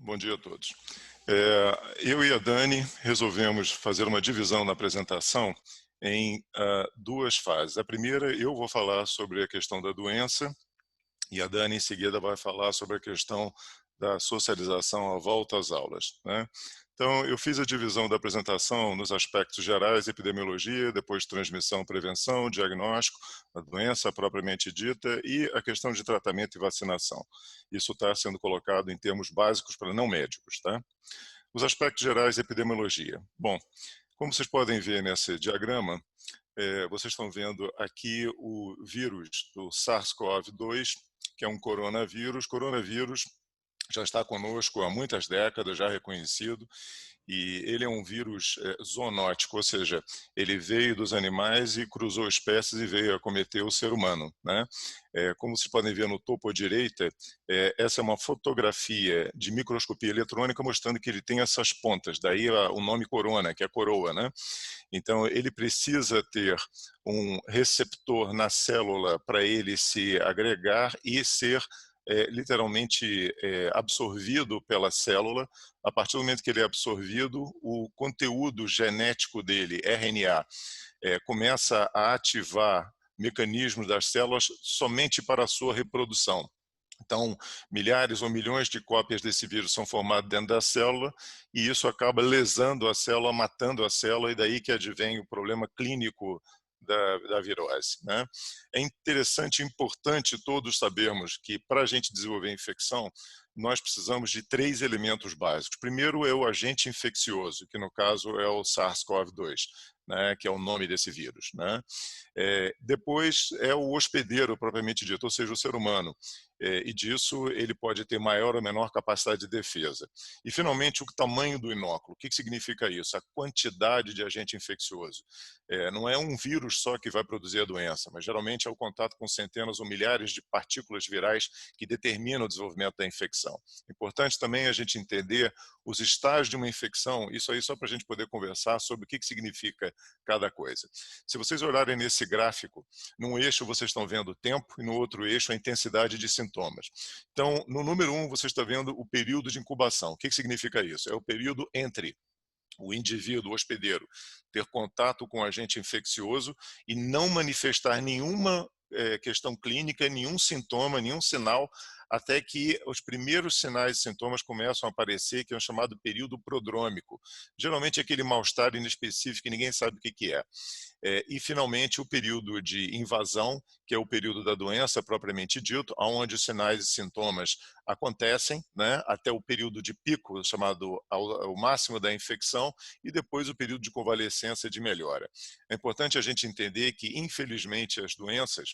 Bom dia a todos. Eu e a Dani resolvemos fazer uma divisão na apresentação em duas fases. A primeira, eu vou falar sobre a questão da doença e a Dani, em seguida, vai falar sobre a questão da socialização à volta às aulas, né? Então, eu fiz a divisão da apresentação nos aspectos gerais, epidemiologia, depois transmissão, prevenção, diagnóstico, a doença propriamente dita e a questão de tratamento e vacinação. Isso está sendo colocado em termos básicos para não médicos, tá? Os aspectos gerais, epidemiologia. Bom, como vocês podem ver nesse diagrama, vocês estão vendo aqui o vírus do SARS-CoV-2, que é um coronavírus. Coronavírus já está conosco há muitas décadas, já reconhecido, e ele é um vírus zoonótico, ou seja, ele veio dos animais e cruzou espécies e veio acometer o ser humano, né? Como vocês podem ver no topo à direita, essa é uma fotografia de microscopia eletrônica mostrando que ele tem essas pontas, daí o nome corona, que é coroa, né? Então, ele precisa ter um receptor na célula para ele se agregar e ser literalmente absorvido pela célula. A partir do momento que ele é absorvido, o conteúdo genético dele, RNA, começa a ativar mecanismos das células somente para a sua reprodução. Então, milhares ou milhões de cópias desse vírus são formadas dentro da célula e isso acaba lesando a célula, matando a célula, e daí que advém o problema clínico da virose, né? É interessante e importante todos sabermos que para a gente desenvolver infecção, nós precisamos de três elementos básicos. Primeiro é o agente infeccioso, que no caso é o SARS-CoV-2, né, que é o nome desse vírus, né? Depois é o hospedeiro propriamente dito, ou seja, o ser humano, e disso ele pode ter maior ou menor capacidade de defesa. E finalmente o tamanho do inóculo. O que significa isso? A quantidade de agente infeccioso. Não é um vírus só que vai produzir a doença, mas geralmente é o contato com centenas ou milhares de partículas virais que determinam o desenvolvimento da infecção. Importante também a gente entender os estágios de uma infecção, isso aí só para a gente poder conversar sobre o que significa cada coisa. Se vocês olharem nesse gráfico, num eixo vocês estão vendo o tempo e no outro eixo a intensidade de sintomas. Então, no número 1, você está vendo o período de incubação. O que significa isso? É o período entre o indivíduo hospedeiro ter contato com agente infeccioso e não manifestar nenhuma questão clínica, nenhum sintoma, nenhum sinal, até que os primeiros sinais e sintomas começam a aparecer, que é o chamado período prodrômico. Geralmente é aquele mal-estar inespecífico que ninguém sabe o que é. E, finalmente, o período de invasão, que é o período da doença propriamente dito, onde os sinais e sintomas acontecem, né, até o período de pico, chamado o máximo da infecção, e depois o período de convalescença de melhora. É importante a gente entender que, infelizmente, as doenças,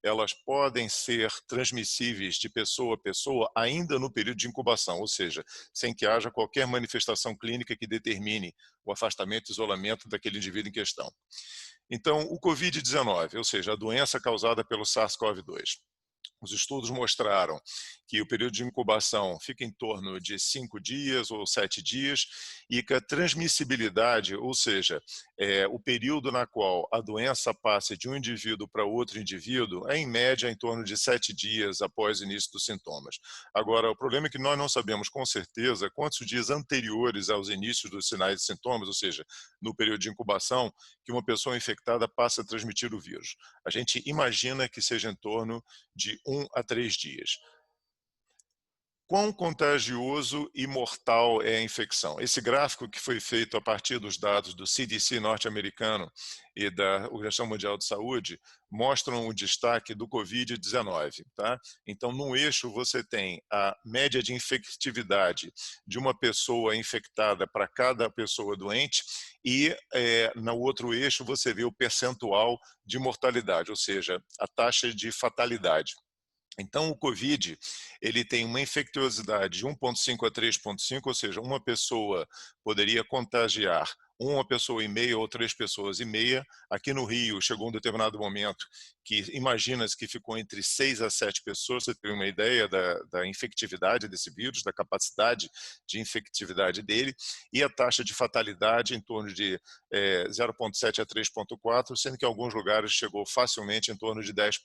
elas podem ser transmissíveis de pessoa a pessoa ainda no período de incubação, ou seja, sem que haja qualquer manifestação clínica que determine o afastamento e isolamento daquele indivíduo em questão. Então, o Covid-19, ou seja, a doença causada pelo SARS-CoV-2. Os estudos mostraram que o período de incubação fica em torno de 5 dias ou 7 dias e que a transmissibilidade, ou seja, o período na qual a doença passa de um indivíduo para outro indivíduo, é em média em torno de 7 dias após o início dos sintomas. Agora, o problema é que nós não sabemos com certeza quantos dias anteriores aos inícios dos sinais e sintomas, ou seja, no período de incubação, que uma pessoa infectada passa a transmitir o vírus. A gente imagina que seja em torno de 1 a 3 dias. Quão contagioso e mortal é a infecção? Esse gráfico, que foi feito a partir dos dados do CDC norte-americano e da Organização Mundial de Saúde, mostram o destaque do Covid-19, tá? Então, no eixo você tem a média de infectividade de uma pessoa infectada para cada pessoa doente e no outro eixo você vê o percentual de mortalidade, ou seja, a taxa de fatalidade. Então, o COVID, ele tem uma infectiosidade de 1,5 a 3,5, ou seja, uma pessoa poderia contagiar uma pessoa e meia ou 3 pessoas e meia. Aqui no Rio chegou um determinado momento que imagina-se que ficou entre 6 a 7 pessoas, você tem uma ideia da infectividade desse vírus, da capacidade de infectividade dele, e a taxa de fatalidade em torno de 0,7 a 3,4, sendo que em alguns lugares chegou facilmente em torno de 10%.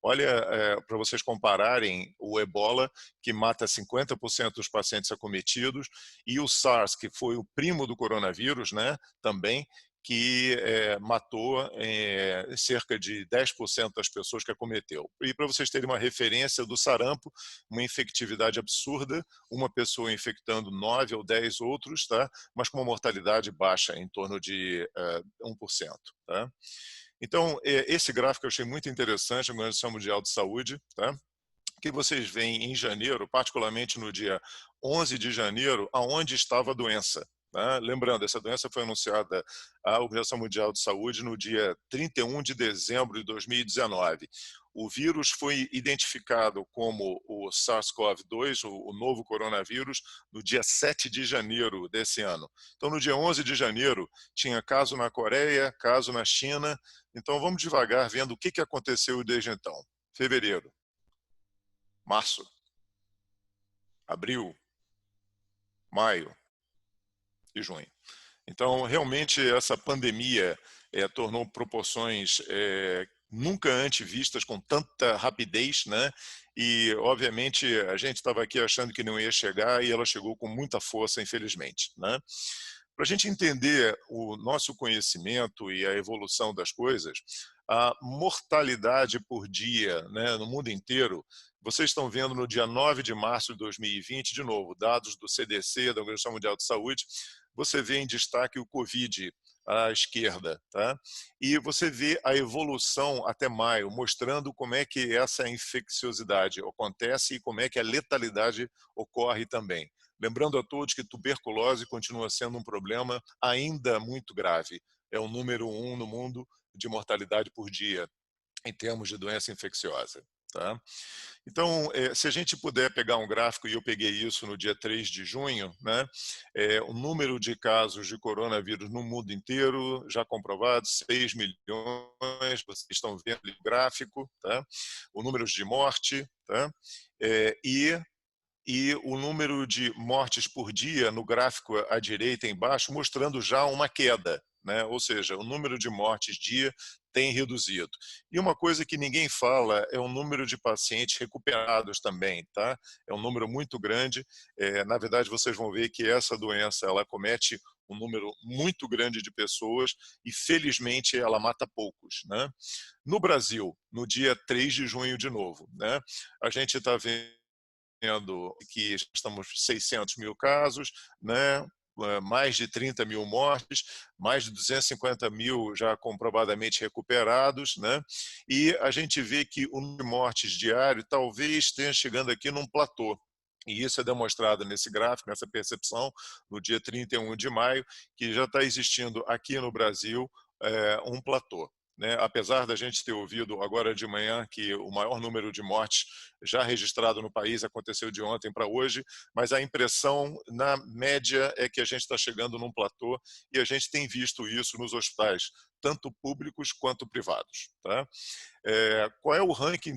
Olha, para vocês compararem o Ebola, que mata 50% dos pacientes acometidos, e o SARS, que foi o primo do coronavírus, né, também, que matou cerca de 10% das pessoas que acometeu. E para vocês terem uma referência do sarampo, uma infectividade absurda, uma pessoa infectando 9 ou 10 outros, tá? Mas com uma mortalidade baixa, em torno de 1%. Tá? Então, esse gráfico eu achei muito interessante, a Organização Mundial de Saúde, tá? Que vocês veem em janeiro, particularmente no dia 11 de janeiro, aonde estava a doença. Né? Lembrando, essa doença foi anunciada à Organização Mundial de Saúde no dia 31 de dezembro de 2019. O vírus foi identificado como o SARS-CoV-2, o novo coronavírus, no dia 7 de janeiro desse ano. Então, no dia 11 de janeiro, tinha caso na Coreia, caso na China. Então, vamos devagar vendo o que aconteceu desde então. Fevereiro, março, abril, maio e junho. Então, realmente, essa pandemia tornou proporções nunca antes vistas com tanta rapidez, né? E, obviamente, a gente estava aqui achando que não ia chegar e ela chegou com muita força, infelizmente, né? Para a gente entender o nosso conhecimento e a evolução das coisas, a mortalidade por dia, né, no mundo inteiro, vocês estão vendo no dia 9 de março de 2020, de novo, dados do CDC, da Organização Mundial de Saúde, você vê em destaque o Covid à esquerda, tá? E você vê a evolução até maio, mostrando como é que essa infecciosidade acontece e como é que a letalidade ocorre também. Lembrando a todos que tuberculose continua sendo um problema ainda muito grave. É o número 1 no mundo de mortalidade por dia, em termos de doença infecciosa. Tá? Então, se a gente puder pegar um gráfico, e eu peguei isso no dia 3 de junho, né, o número de casos de coronavírus no mundo inteiro, já comprovado, 6 milhões, vocês estão vendo o gráfico, tá? O número de morte, tá? E o número de mortes por dia no gráfico à direita embaixo, mostrando já uma queda, né? Ou seja, o número de mortes dia tem reduzido. E uma coisa que ninguém fala é o número de pacientes recuperados também, tá? É um número muito grande. Na verdade, vocês vão ver que essa doença ela comete um número muito grande de pessoas e, felizmente, ela mata poucos, né? No Brasil, no dia 3 de junho de novo, né? A gente está vendo que estamos 600 mil casos, né? Mais de 30 mil mortes, mais de 250 mil já comprovadamente recuperados, né? E a gente vê que o número de mortes diário talvez esteja chegando aqui num platô. E isso é demonstrado nesse gráfico, nessa percepção, no dia 31 de maio, que já está existindo aqui no Brasil um platô. Né? Apesar da gente ter ouvido agora de manhã que o maior número de mortes já registrado no país aconteceu de ontem para hoje, mas a impressão, na média, é que a gente está chegando num platô e a gente tem visto isso nos hospitais, tanto públicos quanto privados. Tá? Qual é o ranking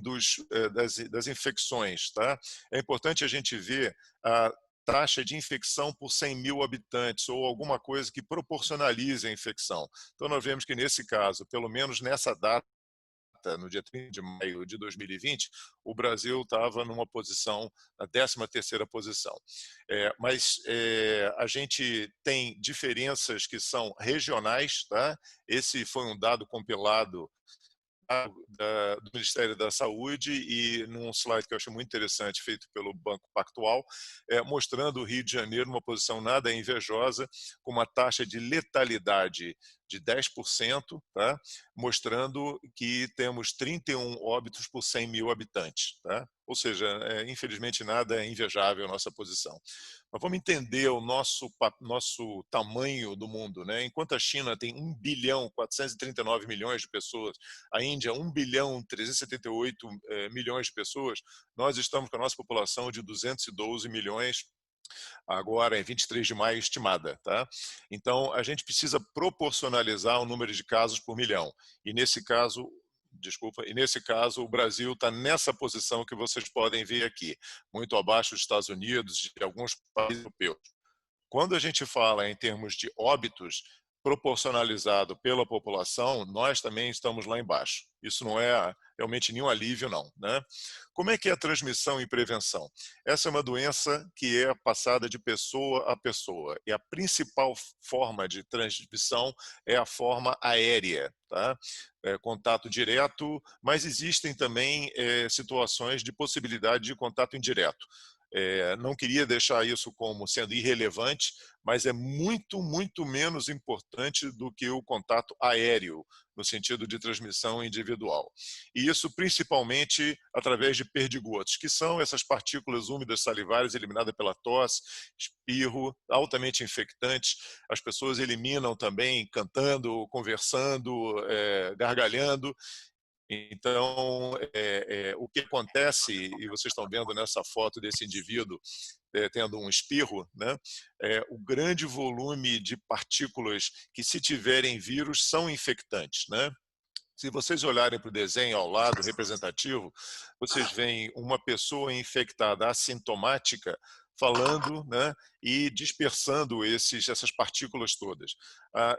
das infecções? Tá? É importante a gente ver a taxa de infecção por 100 mil habitantes ou alguma coisa que proporcionalize a infecção. Então, nós vemos que, nesse caso, pelo menos nessa data, no dia 30 de maio de 2020, o Brasil estava numa posição, na 13ª posição. Mas a gente tem diferenças que são regionais, tá? Esse foi um dado compilado do Ministério da Saúde e num slide que eu achei muito interessante, feito pelo Banco Pactual, mostrando o Rio de Janeiro numa posição nada invejosa, com uma taxa de letalidade de 10%, tá? Mostrando que temos 31 óbitos por 100 mil habitantes. Tá? Ou seja, infelizmente nada é invejável a nossa posição. Mas vamos entender o nosso tamanho do mundo. Né? Enquanto a China tem 1 bilhão 439 milhões de pessoas, a Índia 1 bilhão 378 milhões de pessoas, nós estamos com a nossa população de 212 milhões agora em 23 de maio estimada, tá? Então, a gente precisa proporcionalizar o número de casos por milhão. E nesse caso, desculpa, e nesse caso o Brasil está nessa posição que vocês podem ver aqui, muito abaixo dos Estados Unidos e de alguns países europeus. Quando a gente fala em termos de óbitos proporcionalizado pela população, nós também estamos lá embaixo. Isso não é realmente nenhum alívio, não, né? Como é que é a transmissão e prevenção? Essa é uma doença que é passada de pessoa a pessoa e a principal forma de transmissão é a forma aérea, tá? Contato direto, mas existem também situações de possibilidade de contato indireto. Não queria deixar isso como sendo irrelevante, mas é muito, muito menos importante do que o contato aéreo, no sentido de transmissão individual. E isso principalmente através de perdigotos, que são essas partículas úmidas salivares eliminadas pela tosse, espirro, altamente infectantes. As pessoas eliminam também cantando, conversando, gargalhando. Então, o que acontece, e vocês estão vendo nessa foto desse indivíduo tendo um espirro, né? O grande volume de partículas que, se tiverem vírus, são infectantes, né? Se vocês olharem para o desenho ao lado, representativo, vocês veem uma pessoa infectada assintomática falando, né, e dispersando essas partículas todas.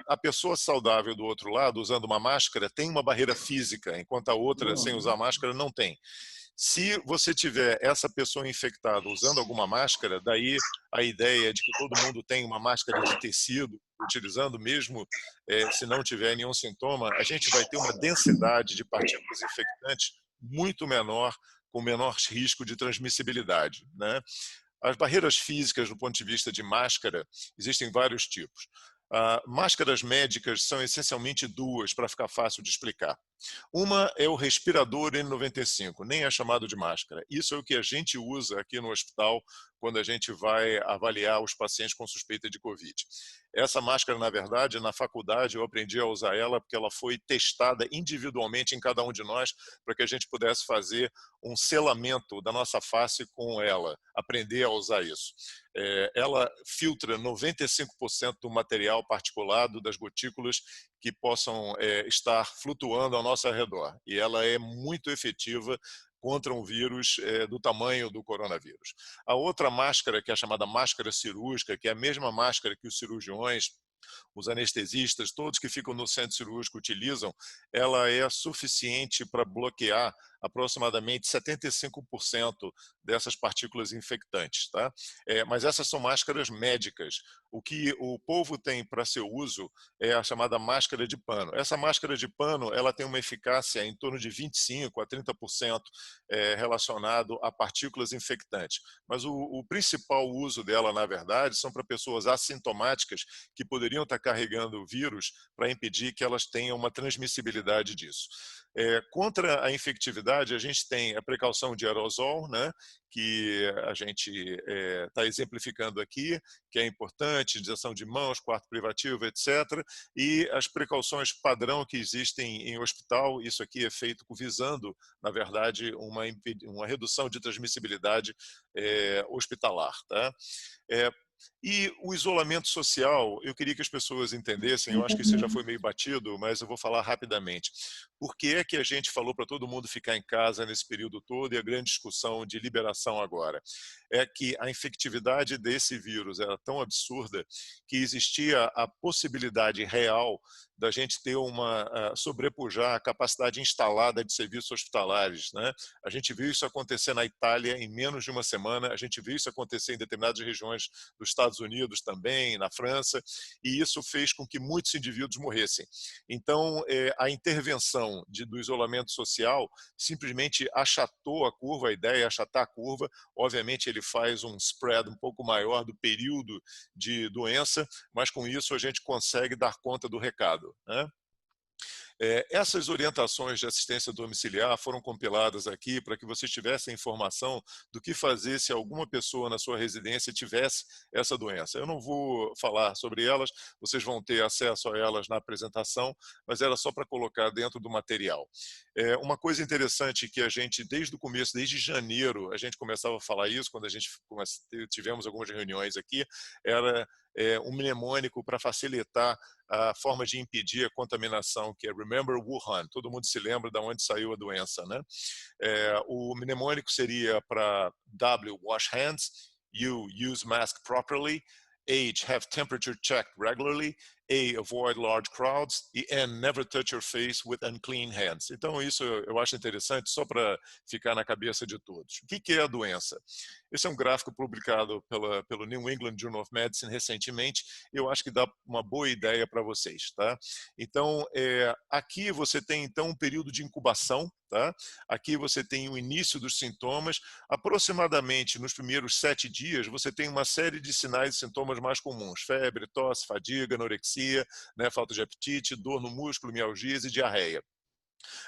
A pessoa saudável do outro lado, usando uma máscara, tem uma barreira física, enquanto a outra, sem usar máscara, não tem. Se você tiver essa pessoa infectada usando alguma máscara, daí a ideia de que todo mundo tem uma máscara de tecido, utilizando mesmo se não tiver nenhum sintoma, a gente vai ter uma densidade de partículas infectantes muito menor, com menor risco de transmissibilidade, né? As barreiras físicas, do ponto de vista de máscara, existem vários tipos. Máscaras médicas são essencialmente duas, para ficar fácil de explicar. Uma é o respirador N95, nem é chamado de máscara. Isso é o que a gente usa aqui no hospital quando a gente vai avaliar os pacientes com suspeita de Covid. Essa máscara, na verdade, na faculdade eu aprendi a usar ela porque ela foi testada individualmente em cada um de nós para que a gente pudesse fazer um selamento da nossa face com ela, aprender a usar isso. Ela filtra 95% do material particulado das gotículas que possam estar flutuando ao nosso redor. E ela é muito efetiva contra um vírus do tamanho do coronavírus. A outra máscara, que é a chamada máscara cirúrgica, que é a mesma máscara que os cirurgiões, os anestesistas, todos que ficam no centro cirúrgico utilizam, ela é suficiente para bloquear aproximadamente 75% dessas partículas infectantes, tá? Mas essas são máscaras médicas. O que o povo tem para seu uso é a chamada máscara de pano. Essa máscara de pano, ela tem uma eficácia em torno de 25 a 30% relacionado a partículas infectantes. Mas o principal uso dela, na verdade, são para pessoas assintomáticas que poderiam estar carregando o vírus, para impedir que elas tenham uma transmissibilidade disso. Contra a infectividade, a gente tem a precaução de aerosol, né, que a gente está exemplificando aqui, que é importante, higienização de mãos, quarto privativo, etc. E as precauções padrão que existem em hospital, isso aqui é feito visando, na verdade, uma redução de transmissibilidade hospitalar, tá? E o isolamento social, eu queria que as pessoas entendessem, eu acho que isso já foi meio batido, mas eu vou falar rapidamente. Por que é que a gente falou para todo mundo ficar em casa nesse período todo e a grande discussão de liberação agora? É que a infectividade desse vírus era tão absurda que existia a possibilidade real da gente ter sobrepujar a capacidade instalada de serviços hospitalares, né? A gente viu isso acontecer na Itália em menos de uma semana, a gente viu isso acontecer em determinadas regiões dos Estados Unidos também, na França, e isso fez com que muitos indivíduos morressem. Então, a intervenção do isolamento social simplesmente achatou a curva, a ideia é achatar a curva, obviamente ele faz um spread um pouco maior do período de doença, mas com isso a gente consegue dar conta do recado, né? Essas orientações de assistência domiciliar foram compiladas aqui para que vocês tivessem informação do que fazer se alguma pessoa na sua residência tivesse essa doença. Eu não vou falar sobre elas, vocês vão ter acesso a elas na apresentação, mas era só para colocar dentro do material. Uma coisa interessante que a gente, desde o começo, desde janeiro, a gente começava a falar isso, quando a gente tivemos algumas reuniões aqui, era um mnemônico para facilitar a forma de impedir a contaminação, que é Remember Wuhan. Todo mundo se lembra de onde saiu a doença, né? O mnemônico seria para W, wash hands, U, use mask properly, H, have temperature checked regularly, A, avoid large crowds, e N, never touch your face with unclean hands. Então isso eu acho interessante só para ficar na cabeça de todos. O que é a doença? Esse é um gráfico publicado pelo New England Journal of Medicine recentemente, e eu acho que dá uma boa ideia para vocês, tá? Então, aqui você tem então um período de incubação, tá? Aqui você tem o início dos sintomas, aproximadamente nos primeiros 7 dias você tem uma série de sinais e sintomas mais comuns: febre, tosse, fadiga, anorexia, né, falta de apetite, dor no músculo, mialgias e diarreia.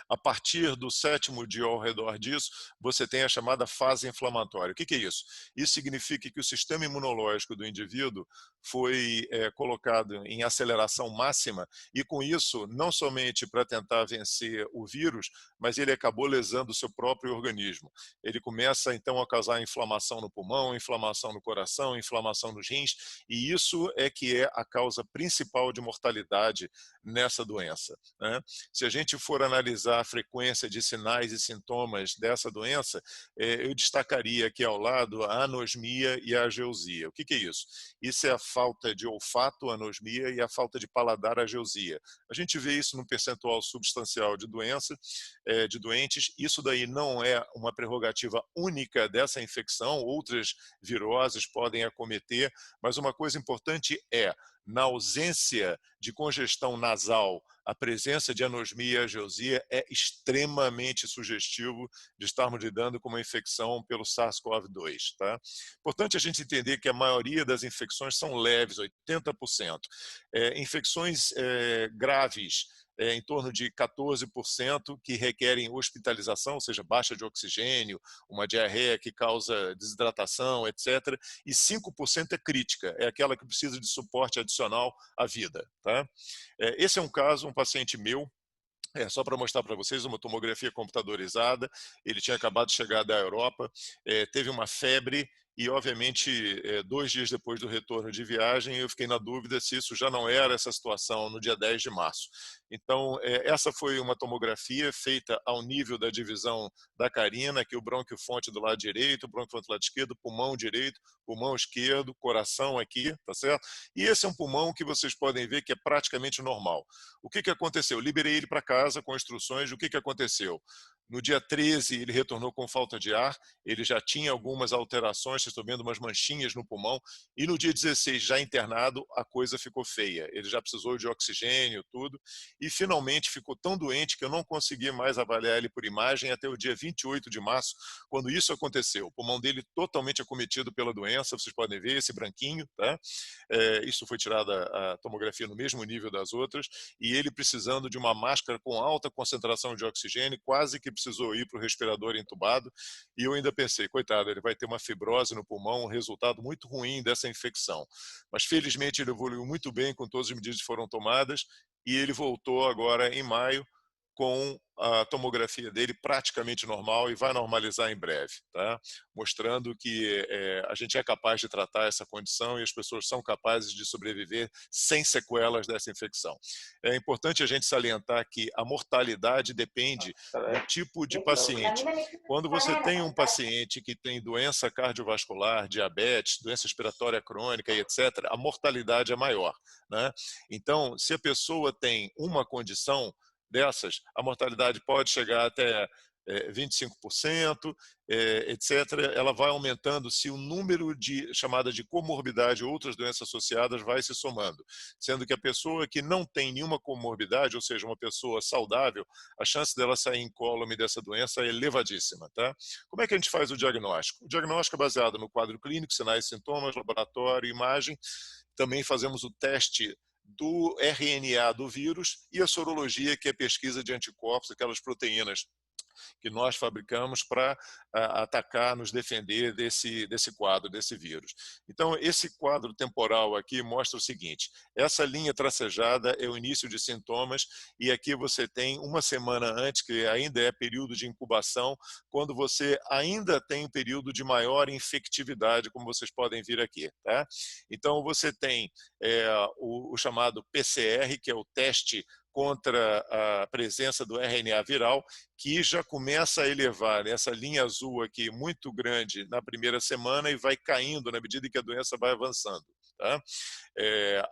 A partir do 7º dia ao redor disso, você tem a chamada fase inflamatória. O que é isso? Isso significa que o sistema imunológico do indivíduo foi colocado em aceleração máxima e com isso, não somente para tentar vencer o vírus, mas ele acabou lesando o seu próprio organismo. Ele começa então a causar inflamação no pulmão, inflamação no coração, inflamação nos rins, e isso é que é a causa principal de mortalidade nessa doença, né? Se a gente for analisar a frequência de sinais e sintomas dessa doença, eu destacaria aqui ao lado a anosmia e a ageusia. O que é isso? Isso é a falta de olfato, anosmia, e a falta de paladar, ageusia. A gente vê isso no percentual substancial de de doentes. Isso daí não é uma prerrogativa única dessa infecção, outras viroses podem acometer, mas uma coisa importante é, na ausência de congestão nasal, a presença de anosmia e ageusia é extremamente sugestivo de estarmos lidando com uma infecção pelo SARS-CoV-2. Tá? Importante a gente entender que a maioria das infecções são leves, 80%. Infecções graves, em torno de 14%, que requerem hospitalização, ou seja, baixa de oxigênio, uma diarreia que causa desidratação, etc. E 5% é crítica, é aquela que precisa de suporte adicional à vida. Tá? Esse é um caso, um paciente meu, só para mostrar para vocês, uma tomografia computadorizada. Ele tinha acabado de chegar da Europa, teve uma febre e, obviamente, 2 dias depois do retorno de viagem, eu fiquei na dúvida se isso já não era essa situação no dia 10 de março. Então, essa foi uma tomografia feita ao nível da divisão da carina, aqui o brônquio-fonte do lado direito, o brônquio-fonte do lado esquerdo, pulmão direito, pulmão esquerdo, coração aqui, tá certo? E esse é um pulmão que vocês podem ver que é praticamente normal. O que aconteceu? Eu liberei ele para casa com instruções. O que aconteceu? No dia 13, ele retornou com falta de ar, ele já tinha algumas alterações, vocês estão vendo umas manchinhas no pulmão, e no dia 16, já internado, a coisa ficou feia. Ele já precisou de oxigênio, tudo, e finalmente ficou tão doente que eu não consegui mais avaliar ele por imagem até o dia 28 de março, quando isso aconteceu. O pulmão dele totalmente acometido pela doença, vocês podem ver esse branquinho, tá? Isso foi tirado a tomografia no mesmo nível das outras, e ele precisando de uma máscara com alta concentração de oxigênio, quase que precisou ir para o respirador entubado, e eu ainda pensei, coitado, ele vai ter uma fibrose no pulmão, um resultado muito ruim dessa infecção. Mas felizmente ele evoluiu muito bem com todas as medidas que foram tomadas, e ele voltou agora em maio com a tomografia dele praticamente normal e vai normalizar em breve, tá? Mostrando que a gente é capaz de tratar essa condição e as pessoas são capazes de sobreviver sem sequelas dessa infecção. É importante a gente salientar que a mortalidade depende do tipo de paciente. Quando você tem um paciente que tem doença cardiovascular, diabetes, doença respiratória crônica e etc., a mortalidade é maior, né? Então, se a pessoa tem uma condição dessas, a mortalidade pode chegar até 25%, etc. Ela vai aumentando se o número de chamada de comorbidade ou outras doenças associadas vai se somando, sendo que a pessoa que não tem nenhuma comorbidade, ou seja, uma pessoa saudável, a chance dela sair incólume dessa doença é elevadíssima, tá? Como é que a gente faz o diagnóstico? O diagnóstico é baseado no quadro clínico, sinais e sintomas, laboratório, imagem. Também fazemos o teste do RNA do vírus e a sorologia, que é a pesquisa de anticorpos, aquelas proteínas que nós fabricamos para atacar, nos defender desse quadro, desse vírus. Então, esse quadro temporal aqui mostra o seguinte: essa linha tracejada é o início de sintomas, e aqui você tem uma semana antes, que ainda é período de incubação, quando você ainda tem um período de maior infectividade, como vocês podem ver aqui. Tá? Então, você tem o chamado PCR, que é o teste contra a presença do RNA viral, que já começa a elevar essa linha azul aqui muito grande na primeira semana e vai caindo na medida que a doença vai avançando. Tá?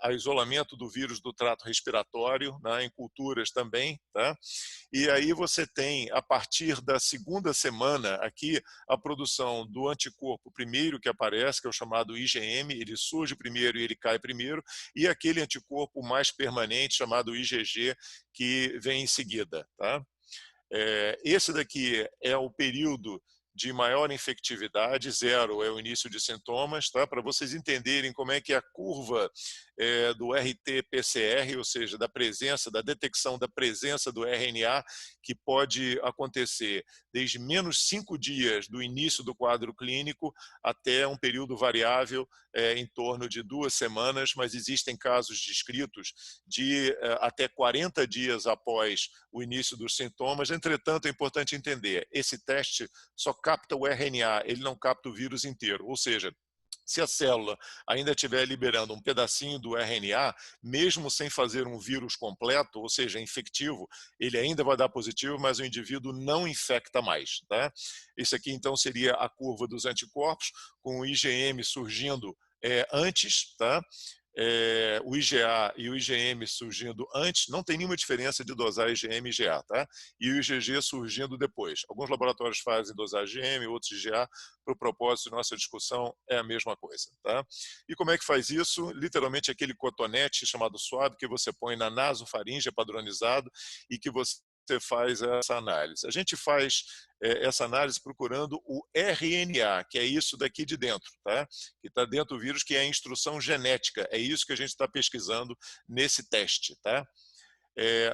A isolamento do vírus do trato respiratório, né, em culturas também, tá? E aí você tem, a partir da segunda semana aqui, a produção do anticorpo primeiro que aparece, que é o chamado IgM, ele surge primeiro e ele cai primeiro, e aquele anticorpo mais permanente, chamado IgG, que vem em seguida. Tá? Esse daqui é o período de maior infectividade, 0 é o início de sintomas, tá? Para vocês entenderem como é que a curva do RT-PCR, ou seja, da detecção da presença do RNA, que pode acontecer desde menos 5 dias do início do quadro clínico até um período variável em torno de 2 semanas, mas existem casos descritos de até 40 dias após o início dos sintomas. Entretanto, é importante entender, esse teste só capta o RNA, ele não capta o vírus inteiro, ou seja, se a célula ainda estiver liberando um pedacinho do RNA, mesmo sem fazer um vírus completo, ou seja, infectivo, ele ainda vai dar positivo, mas o indivíduo não infecta mais. Tá? Isso aqui, então, seria a curva dos anticorpos, com o IgM surgindo antes, tá? O IgA e o IgM surgindo antes, não tem nenhuma diferença de dosar IgM e IgA, tá? E o IgG surgindo depois. Alguns laboratórios fazem dosar IgM, outros IgA, para o propósito de nossa discussão é a mesma coisa, tá? E como é que faz isso? Literalmente aquele cotonete chamado suave que você põe na nasofaringe padronizado e que você faz essa análise. A gente faz essa análise procurando o RNA, que é isso daqui de dentro, tá? Que está dentro do vírus, que é a instrução genética. É isso que a gente está pesquisando nesse teste, tá?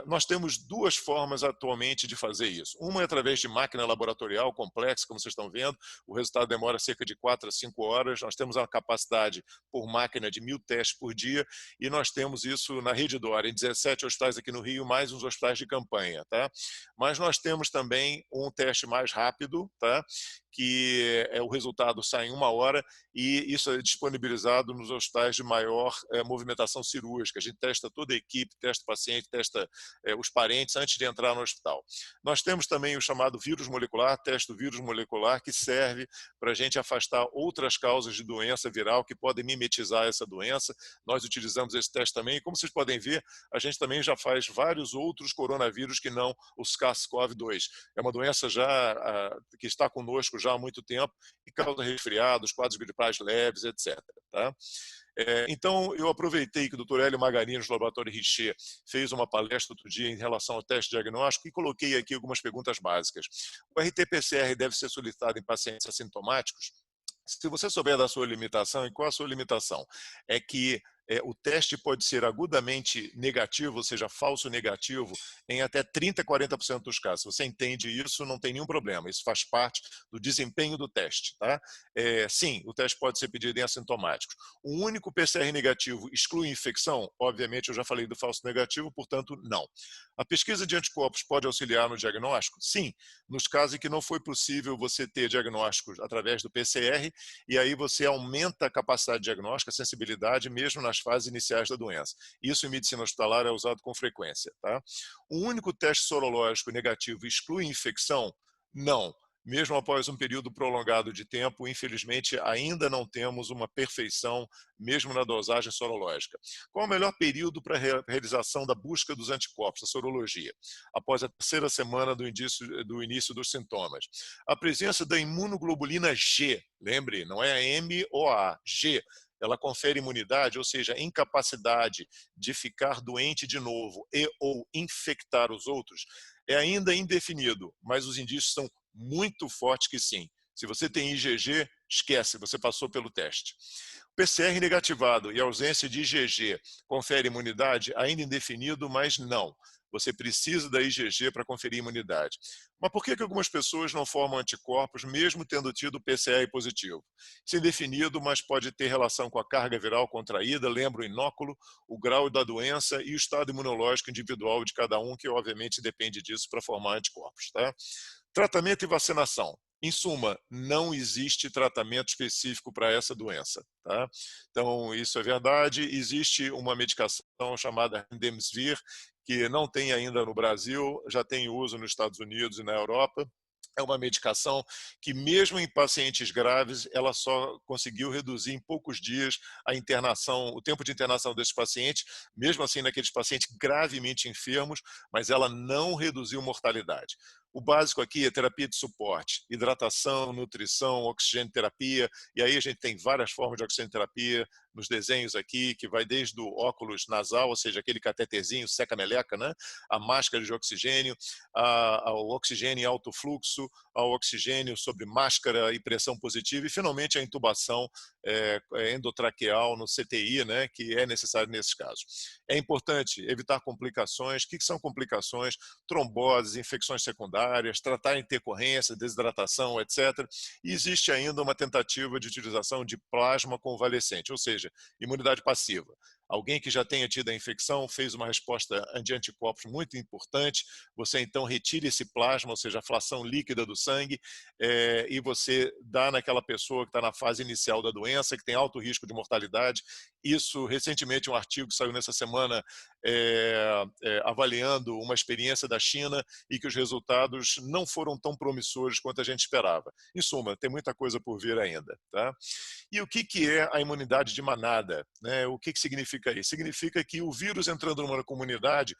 Nós temos duas formas atualmente de fazer isso. Uma é através de máquina laboratorial complexa, como vocês estão vendo, o resultado demora cerca de 4 a 5 horas, nós temos uma capacidade por máquina de 1000 testes por dia, e nós temos isso na Rede Dora, em 17 hospitais aqui no Rio, mais uns hospitais de campanha. Tá? Mas nós temos também um teste mais rápido, tá? Que o resultado sai em 1 hora, e isso é disponibilizado nos hospitais de maior movimentação cirúrgica. A gente testa toda a equipe, testa o paciente, testa os parentes antes de entrar no hospital. Nós temos também o chamado vírus molecular, teste do vírus molecular, que serve para a gente afastar outras causas de doença viral que podem mimetizar essa doença. Nós utilizamos esse teste também, e como vocês podem ver, a gente também já faz vários outros coronavírus que não o SARS-CoV-2. É uma doença já que está conosco já há muito tempo e causa resfriados, quadros gripais leves, etc. Tá? Então, eu aproveitei que o Dr. Hélio Magarini, do Laboratório Richer, fez uma palestra outro dia em relação ao teste diagnóstico e coloquei aqui algumas perguntas básicas. O RT-PCR deve ser solicitado em pacientes assintomáticos? Se você souber da sua limitação, e qual a sua limitação? É que o teste pode ser agudamente negativo, ou seja, falso negativo, em até 30%, 40% dos casos. Se você entende isso, não tem nenhum problema. Isso faz parte do desempenho do teste. Tá? Sim, o teste pode ser pedido em assintomáticos. O único PCR negativo exclui infecção? Obviamente, eu já falei do falso negativo, portanto, não. A pesquisa de anticorpos pode auxiliar no diagnóstico? Sim, nos casos em que não foi possível você ter diagnósticos através do PCR, e aí você aumenta a capacidade diagnóstica, a sensibilidade, mesmo nas fases iniciais da doença. Isso em medicina hospitalar é usado com frequência. Tá? O único teste sorológico negativo exclui infecção? Não. Mesmo após um período prolongado de tempo, infelizmente, ainda não temos uma perfeição, mesmo na dosagem sorológica. Qual é o melhor período para a realização da busca dos anticorpos, da sorologia? Após a terceira semana do início dos sintomas. A presença da imunoglobulina G, lembre, não é a M ou a G, ela confere imunidade, ou seja, incapacidade de ficar doente de novo e ou infectar os outros, é ainda indefinido, mas os indícios são muito fortes que sim. Se você tem IgG, esquece, você passou pelo teste. PCR negativado e ausência de IgG confere imunidade? Ainda indefinido, mas não. Você precisa da IgG para conferir imunidade. Mas por que algumas pessoas não formam anticorpos, mesmo tendo tido PCR positivo? Isso é indefinido, mas pode ter relação com a carga viral contraída, lembra o inóculo, o grau da doença e o estado imunológico individual de cada um, que obviamente depende disso para formar anticorpos. Tá? Tratamento e vacinação. Em suma, não existe tratamento específico para essa doença. Tá? Então, isso é verdade. Existe uma medicação chamada Remdesivir, que não tem ainda no Brasil, já tem uso nos Estados Unidos e na Europa. É uma medicação que, mesmo em pacientes graves, ela só conseguiu reduzir em poucos dias a internação, o tempo de internação desses pacientes, mesmo assim naqueles pacientes gravemente enfermos, mas ela não reduziu mortalidade. O básico aqui é terapia de suporte, hidratação, nutrição, oxigênio terapia, e aí a gente tem várias formas de oxigênio terapia nos desenhos aqui, que vai desde o óculos nasal, ou seja, aquele cateterzinho, seca-meleca, né? A máscara de oxigênio, ao oxigênio em alto fluxo, ao oxigênio sobre máscara e pressão positiva, e finalmente a intubação endotraqueal no CTI, né? Que é necessário nesses casos. É importante evitar complicações. O que são complicações? Tromboses, infecções secundárias, tratar intercorrência, desidratação, etc. E existe ainda uma tentativa de utilização de plasma convalescente, ou seja, imunidade passiva. Alguém que já tenha tido a infecção fez uma resposta de anticorpos muito importante, você então retira esse plasma, ou seja, a fração líquida do sangue, e você dá naquela pessoa que está na fase inicial da doença, que tem alto risco de mortalidade. Isso, recentemente, um artigo que saiu nessa semana avaliando uma experiência da China e que os resultados não foram tão promissores quanto a gente esperava. Em suma, tem muita coisa por vir ainda. Tá? E o que é a imunidade de manada? Né? O que significa isso? Significa que o vírus entrando numa comunidade,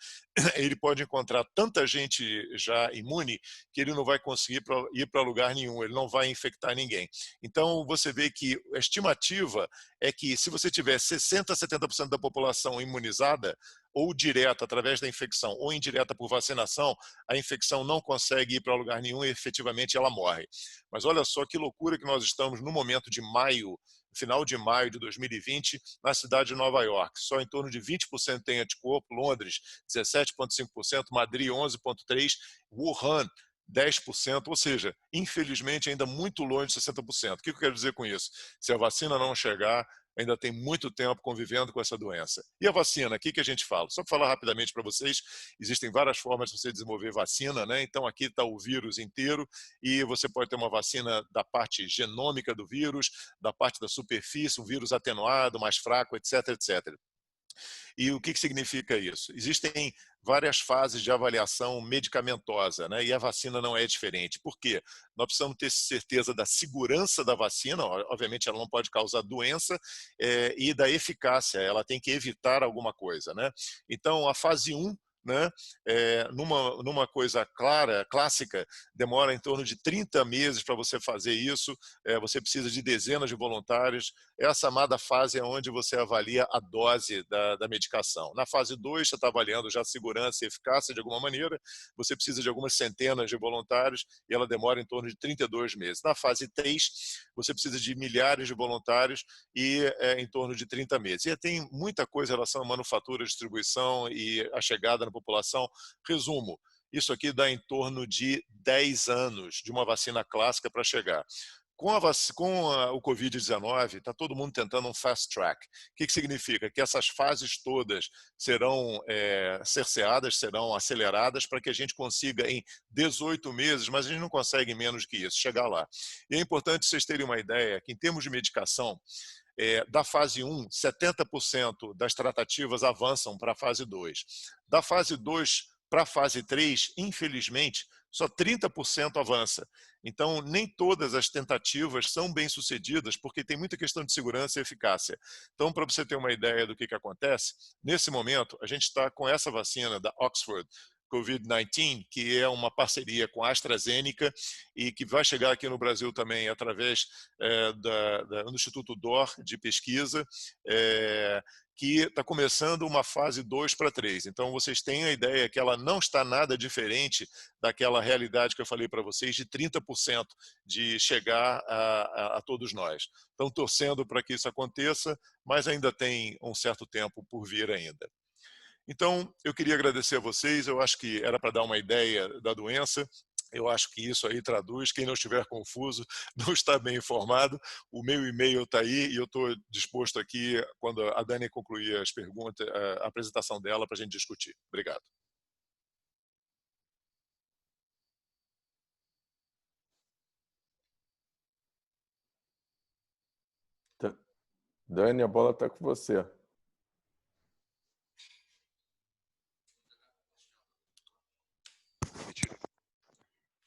ele pode encontrar tanta gente já imune que ele não vai conseguir ir para lugar nenhum, ele não vai infectar ninguém. Então, você vê que a estimativa é que se você tiver 60% a 70% da população imunizada, ou direta através da infecção, ou indireta por vacinação, a infecção não consegue ir para lugar nenhum e efetivamente ela morre. Mas olha só que loucura que nós estamos no momento de maio, final de maio de 2020, na cidade de Nova York. Só em torno de 20% tem anticorpo, Londres 17,5%, Madrid 11,3%, Wuhan 10%, ou seja, infelizmente ainda muito longe de 60%. O que eu quero dizer com isso? Se a vacina não chegar, ainda tem muito tempo convivendo com essa doença. E a vacina, o que a gente fala? Só para falar rapidamente para vocês, existem várias formas de você desenvolver vacina, né? Então aqui está o vírus inteiro e você pode ter uma vacina da parte genômica do vírus, da parte da superfície, um vírus atenuado, mais fraco, etc, etc. E o que significa isso? Existem várias fases de avaliação medicamentosa, né? E a vacina não é diferente. Por quê? Nós precisamos ter certeza da segurança da vacina, obviamente ela não pode causar doença, e da eficácia, ela tem que evitar alguma coisa, né? Então, a fase 1, né, numa coisa clara, clássica, demora em torno de 30 meses para você fazer isso, você precisa de dezenas de voluntários. Essa amada fase é onde você avalia a dose da medicação. Na fase 2, você está avaliando já a segurança e eficácia de alguma maneira, você precisa de algumas centenas de voluntários e ela demora em torno de 32 meses. Na fase 3, você precisa de milhares de voluntários e em torno de 30 meses. E tem muita coisa em relação à manufatura, distribuição e a chegada na população. Resumo, isso aqui dá em torno de 10 anos de uma vacina clássica para chegar. Com o Covid-19, está todo mundo tentando um fast track. O que significa? Que essas fases todas serão cerceadas, serão aceleradas para que a gente consiga em 18 meses, mas a gente não consegue em menos que isso, chegar lá. E é importante vocês terem uma ideia que, em termos de medicação, da fase 1, 70% das tratativas avançam para a fase 2. Da fase 2 para a fase 3, infelizmente, só 30% avança. Então, nem todas as tentativas são bem-sucedidas, porque tem muita questão de segurança e eficácia. Então, para você ter uma ideia do que acontece, nesse momento, a gente está com essa vacina da Oxford, COVID-19, que é uma parceria com a AstraZeneca e que vai chegar aqui no Brasil também através do Instituto DOR de pesquisa, que está começando uma fase 2 para 3. Então, vocês têm a ideia que ela não está nada diferente daquela realidade que eu falei para vocês, de 30% de chegar a todos nós. Estão torcendo para que isso aconteça, mas ainda tem um certo tempo por vir ainda. Então, eu queria agradecer a vocês, eu acho que era para dar uma ideia da doença, eu acho que isso aí traduz, quem não estiver confuso, não está bem informado, o meu e-mail está aí e eu estou disposto aqui, quando a Dani concluir as perguntas, a apresentação dela, para a gente discutir. Obrigado. Dani, a bola está com você.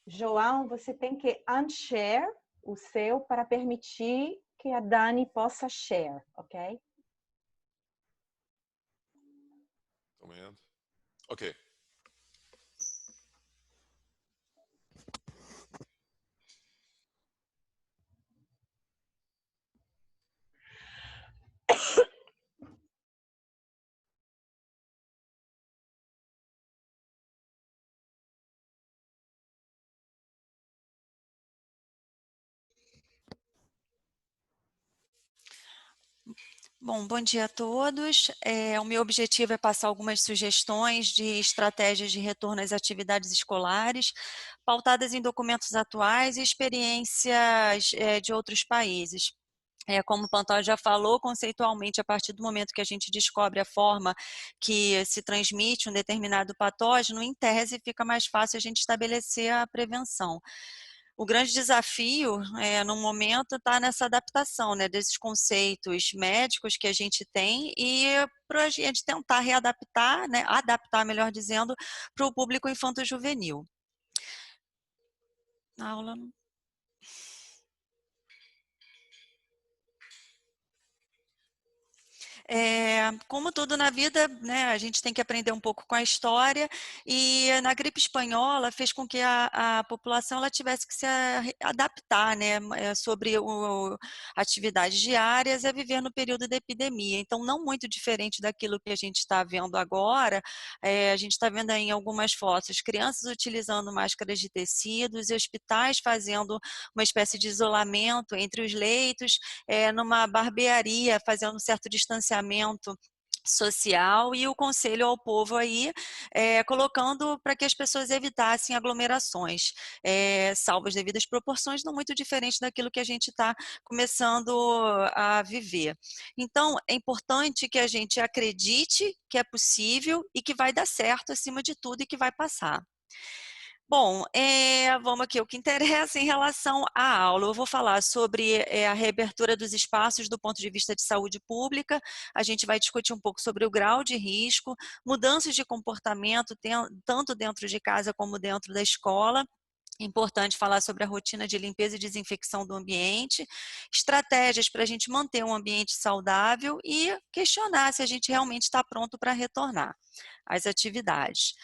João, você tem que unshare o seu para permitir que a Dani possa share, ok? Tô vendo. Ok. Bom dia a todos. O meu objetivo é passar algumas sugestões de estratégias de retorno às atividades escolares, pautadas em documentos atuais e experiências de outros países. Como o Pantoja já falou, conceitualmente, a partir do momento que a gente descobre a forma que se transmite um determinado patógeno, em tese fica mais fácil a gente estabelecer a prevenção. O grande desafio, no momento, está nessa adaptação, né, desses conceitos médicos que a gente tem e para a gente tentar readaptar, né, adaptar, melhor dizendo, para o público infanto-juvenil. A aula não... Como tudo na vida, né, a gente tem que aprender um pouco com a história, e na gripe espanhola fez com que a população ela tivesse que se adaptar, né, sobre atividades diárias a viver no período da epidemia. Então, não muito diferente daquilo que a gente está vendo agora, a gente está vendo aí em algumas fotos crianças utilizando máscaras de tecidos e hospitais fazendo uma espécie de isolamento entre os leitos, numa barbearia fazendo um certo distanciamento social e o conselho ao povo aí colocando para que as pessoas evitassem aglomerações, salvo as devidas proporções, não muito diferente daquilo que a gente está começando a viver. Então, é importante que a gente acredite que é possível e que vai dar certo acima de tudo e que vai passar. Bom, vamos aqui, o que interessa em relação à aula. Eu vou falar sobre a reabertura dos espaços do ponto de vista de saúde pública, a gente vai discutir um pouco sobre o grau de risco, mudanças de comportamento, tanto dentro de casa como dentro da escola. Importante falar sobre a rotina de limpeza e desinfecção do ambiente, estratégias para a gente manter um ambiente saudável e questionar se a gente realmente está pronto para retornar às atividades.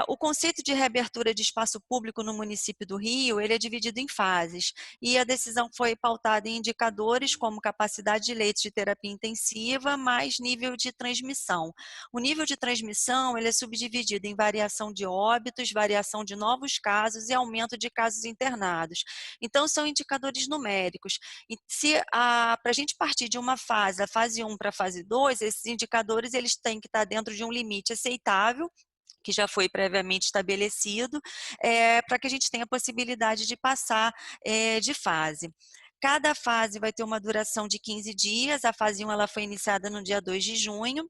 O conceito de reabertura de espaço público no município do Rio, ele é dividido em fases, e a decisão foi pautada em indicadores como capacidade de leitos de terapia intensiva, mais nível de transmissão. O nível de transmissão, ele é subdividido em variação de óbitos, variação de novos casos e aumento de casos internados. Então, são indicadores numéricos. E para a gente partir de uma fase, a fase 1 para a fase 2, esses indicadores eles têm que estar dentro de um limite aceitável, que já foi previamente estabelecido, para que a gente tenha a possibilidade de passar de fase. Cada fase vai ter uma duração de 15 dias, a fase 1 ela foi iniciada no dia 2 de junho.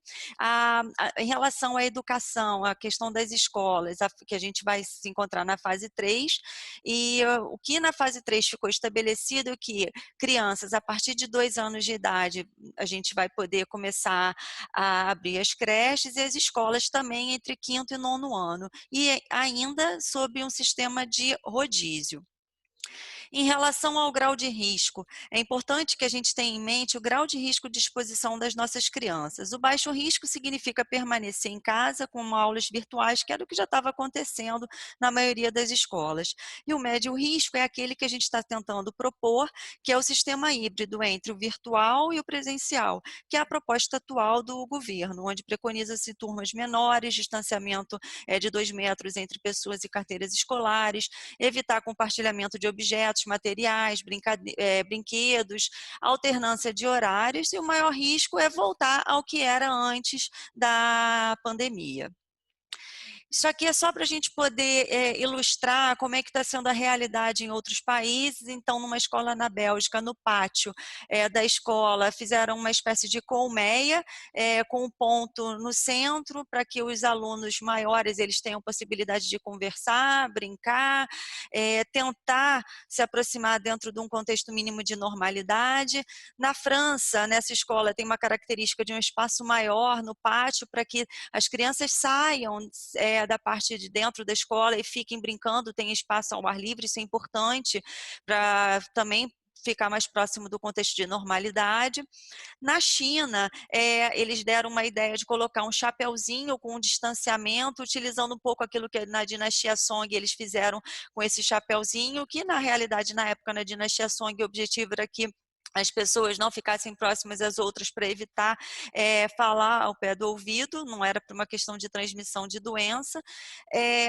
Em relação à educação, a questão das escolas, que a gente vai se encontrar na fase 3, e o que na fase 3 ficou estabelecido é que crianças a partir de 2 anos de idade, a gente vai poder começar a abrir as creches e as escolas também entre 5º e 9º ano, e ainda sob um sistema de rodízio. Em relação ao grau de risco, é importante que a gente tenha em mente o grau de risco de exposição das nossas crianças. O baixo risco significa permanecer em casa com aulas virtuais, que era o que já estava acontecendo na maioria das escolas. E o médio risco é aquele que a gente está tentando propor, que é o sistema híbrido entre o virtual e o presencial, que é a proposta atual do governo, onde preconiza-se turmas menores, distanciamento de 2 metros entre pessoas e carteiras escolares, evitar compartilhamento de objetos, materiais, brinquedos, alternância de horários, e o maior risco é voltar ao que era antes da pandemia. Isso aqui é só para a gente poder ilustrar como é que está sendo a realidade em outros países. Então, numa escola na Bélgica, no pátio da escola, fizeram uma espécie de colmeia com um ponto no centro para que os alunos maiores eles tenham possibilidade de conversar, brincar, tentar se aproximar dentro de um contexto mínimo de normalidade. Na França, nessa escola, tem uma característica de um espaço maior no pátio para que as crianças saiam da parte de dentro da escola e fiquem brincando, tem espaço ao ar livre, isso é importante para também ficar mais próximo do contexto de normalidade. Na China, eles deram uma ideia de colocar um chapeuzinho com um distanciamento, utilizando um pouco aquilo que na dinastia Song eles fizeram com esse chapeuzinho, que na realidade, na época, na dinastia Song, o objetivo era que as pessoas não ficassem próximas às outras para evitar falar ao pé do ouvido, não era por uma questão de transmissão de doença.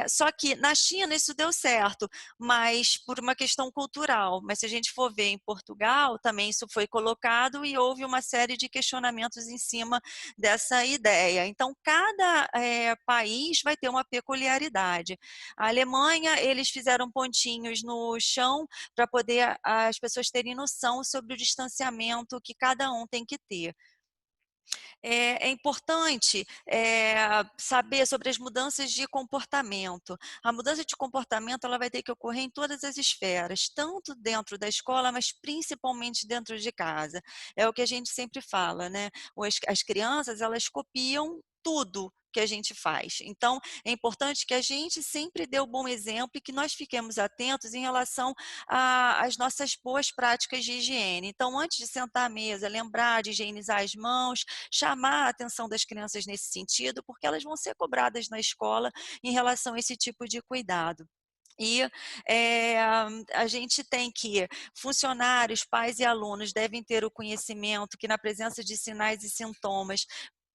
Só que na China isso deu certo, mas por uma questão cultural. Mas se a gente for ver em Portugal, também isso foi colocado e houve uma série de questionamentos em cima dessa ideia. Então, cada país vai ter uma peculiaridade. A Alemanha, eles fizeram pontinhos no chão para poder as pessoas terem noção sobre o distanciamento que cada um tem que ter. É importante saber sobre as mudanças de comportamento. A mudança de comportamento ela vai ter que ocorrer em todas as esferas, tanto dentro da escola, mas principalmente dentro de casa. É o que a gente sempre fala, né? As crianças, elas copiam tudo que a gente faz. Então, é importante que a gente sempre dê o bom exemplo e que nós fiquemos atentos em relação às nossas boas práticas de higiene. Então, antes de sentar à mesa, lembrar de higienizar as mãos, chamar a atenção das crianças nesse sentido, porque elas vão ser cobradas na escola em relação a esse tipo de cuidado. E a gente tem que, funcionários, pais e alunos devem ter o conhecimento que na presença de sinais e sintomas,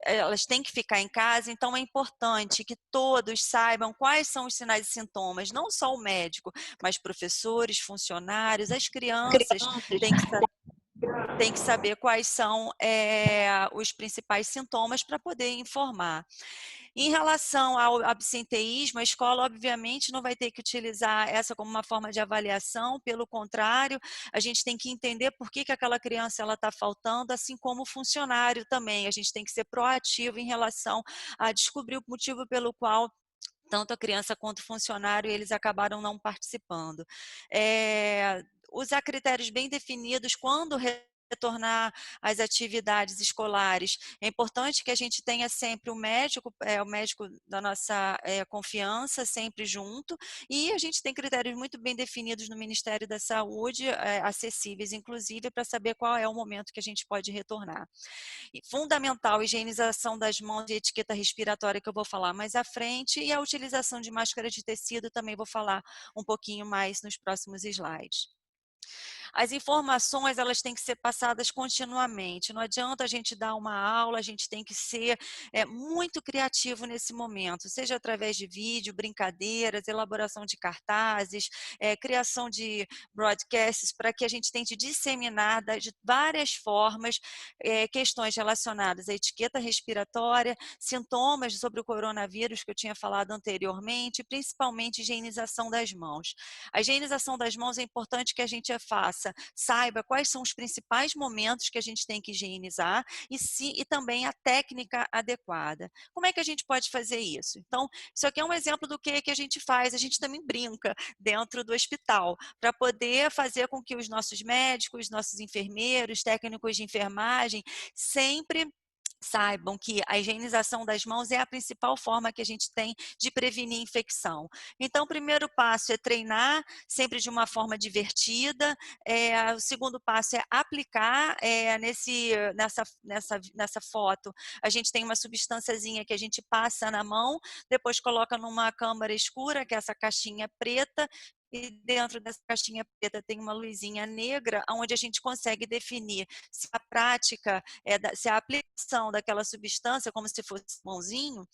elas têm que ficar em casa, então é importante que todos saibam quais são os sinais e sintomas, não só o médico, mas professores, funcionários, as crianças têm que saber quais são os principais sintomas para poder informar. Em relação ao absenteísmo, a escola, obviamente, não vai ter que utilizar essa como uma forma de avaliação, pelo contrário, a gente tem que entender por que aquela criança está faltando, assim como o funcionário também. A gente tem que ser proativo em relação a descobrir o motivo pelo qual tanto a criança quanto o funcionário, eles acabaram não participando. Usar critérios bem definidos quando retornar às atividades escolares. É importante que a gente tenha sempre o médico da nossa confiança, sempre junto, e a gente tem critérios muito bem definidos no Ministério da Saúde, acessíveis, inclusive, para saber qual é o momento que a gente pode retornar. E fundamental, a higienização das mãos e etiqueta respiratória, que eu vou falar mais à frente, e a utilização de máscara de tecido, também vou falar um pouquinho mais nos próximos slides. As informações, elas têm que ser passadas continuamente. Não adianta a gente dar uma aula, a gente tem que ser muito criativo nesse momento, seja através de vídeo, brincadeiras, elaboração de cartazes, criação de broadcasts, para que a gente tente disseminar de várias formas questões relacionadas à etiqueta respiratória, sintomas sobre o coronavírus que eu tinha falado anteriormente, principalmente higienização das mãos. A higienização das mãos é importante que a gente saiba quais são os principais momentos que a gente tem que higienizar e também a técnica adequada. Como é que a gente pode fazer isso? Então, isso aqui é um exemplo do que a gente faz. A gente também brinca dentro do hospital para poder fazer com que os nossos médicos, nossos enfermeiros, técnicos de enfermagem sempre saibam que a higienização das mãos é a principal forma que a gente tem de prevenir infecção. Então, o primeiro passo é treinar, sempre de uma forma divertida. O segundo passo é aplicar. Nessa foto, a gente tem uma substânciazinha que a gente passa na mão, depois coloca numa câmara escura, que é essa caixinha preta, e dentro dessa caixinha preta tem uma luzinha negra, onde a gente consegue definir se a prática, se a aplicação daquela substância, como se fosse mãozinho,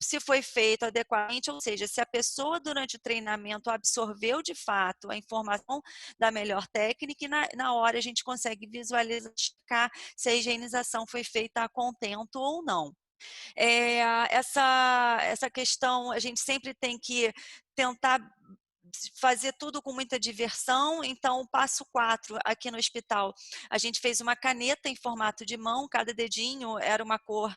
se foi feito adequadamente, ou seja, se a pessoa durante o treinamento absorveu de fato a informação da melhor técnica, e na hora a gente consegue visualizar se a higienização foi feita a contento ou não. Essa questão, a gente sempre tem que tentar fazer tudo com muita diversão. Então, o passo 4 aqui no hospital, a gente fez uma caneta em formato de mão, cada dedinho era uma cor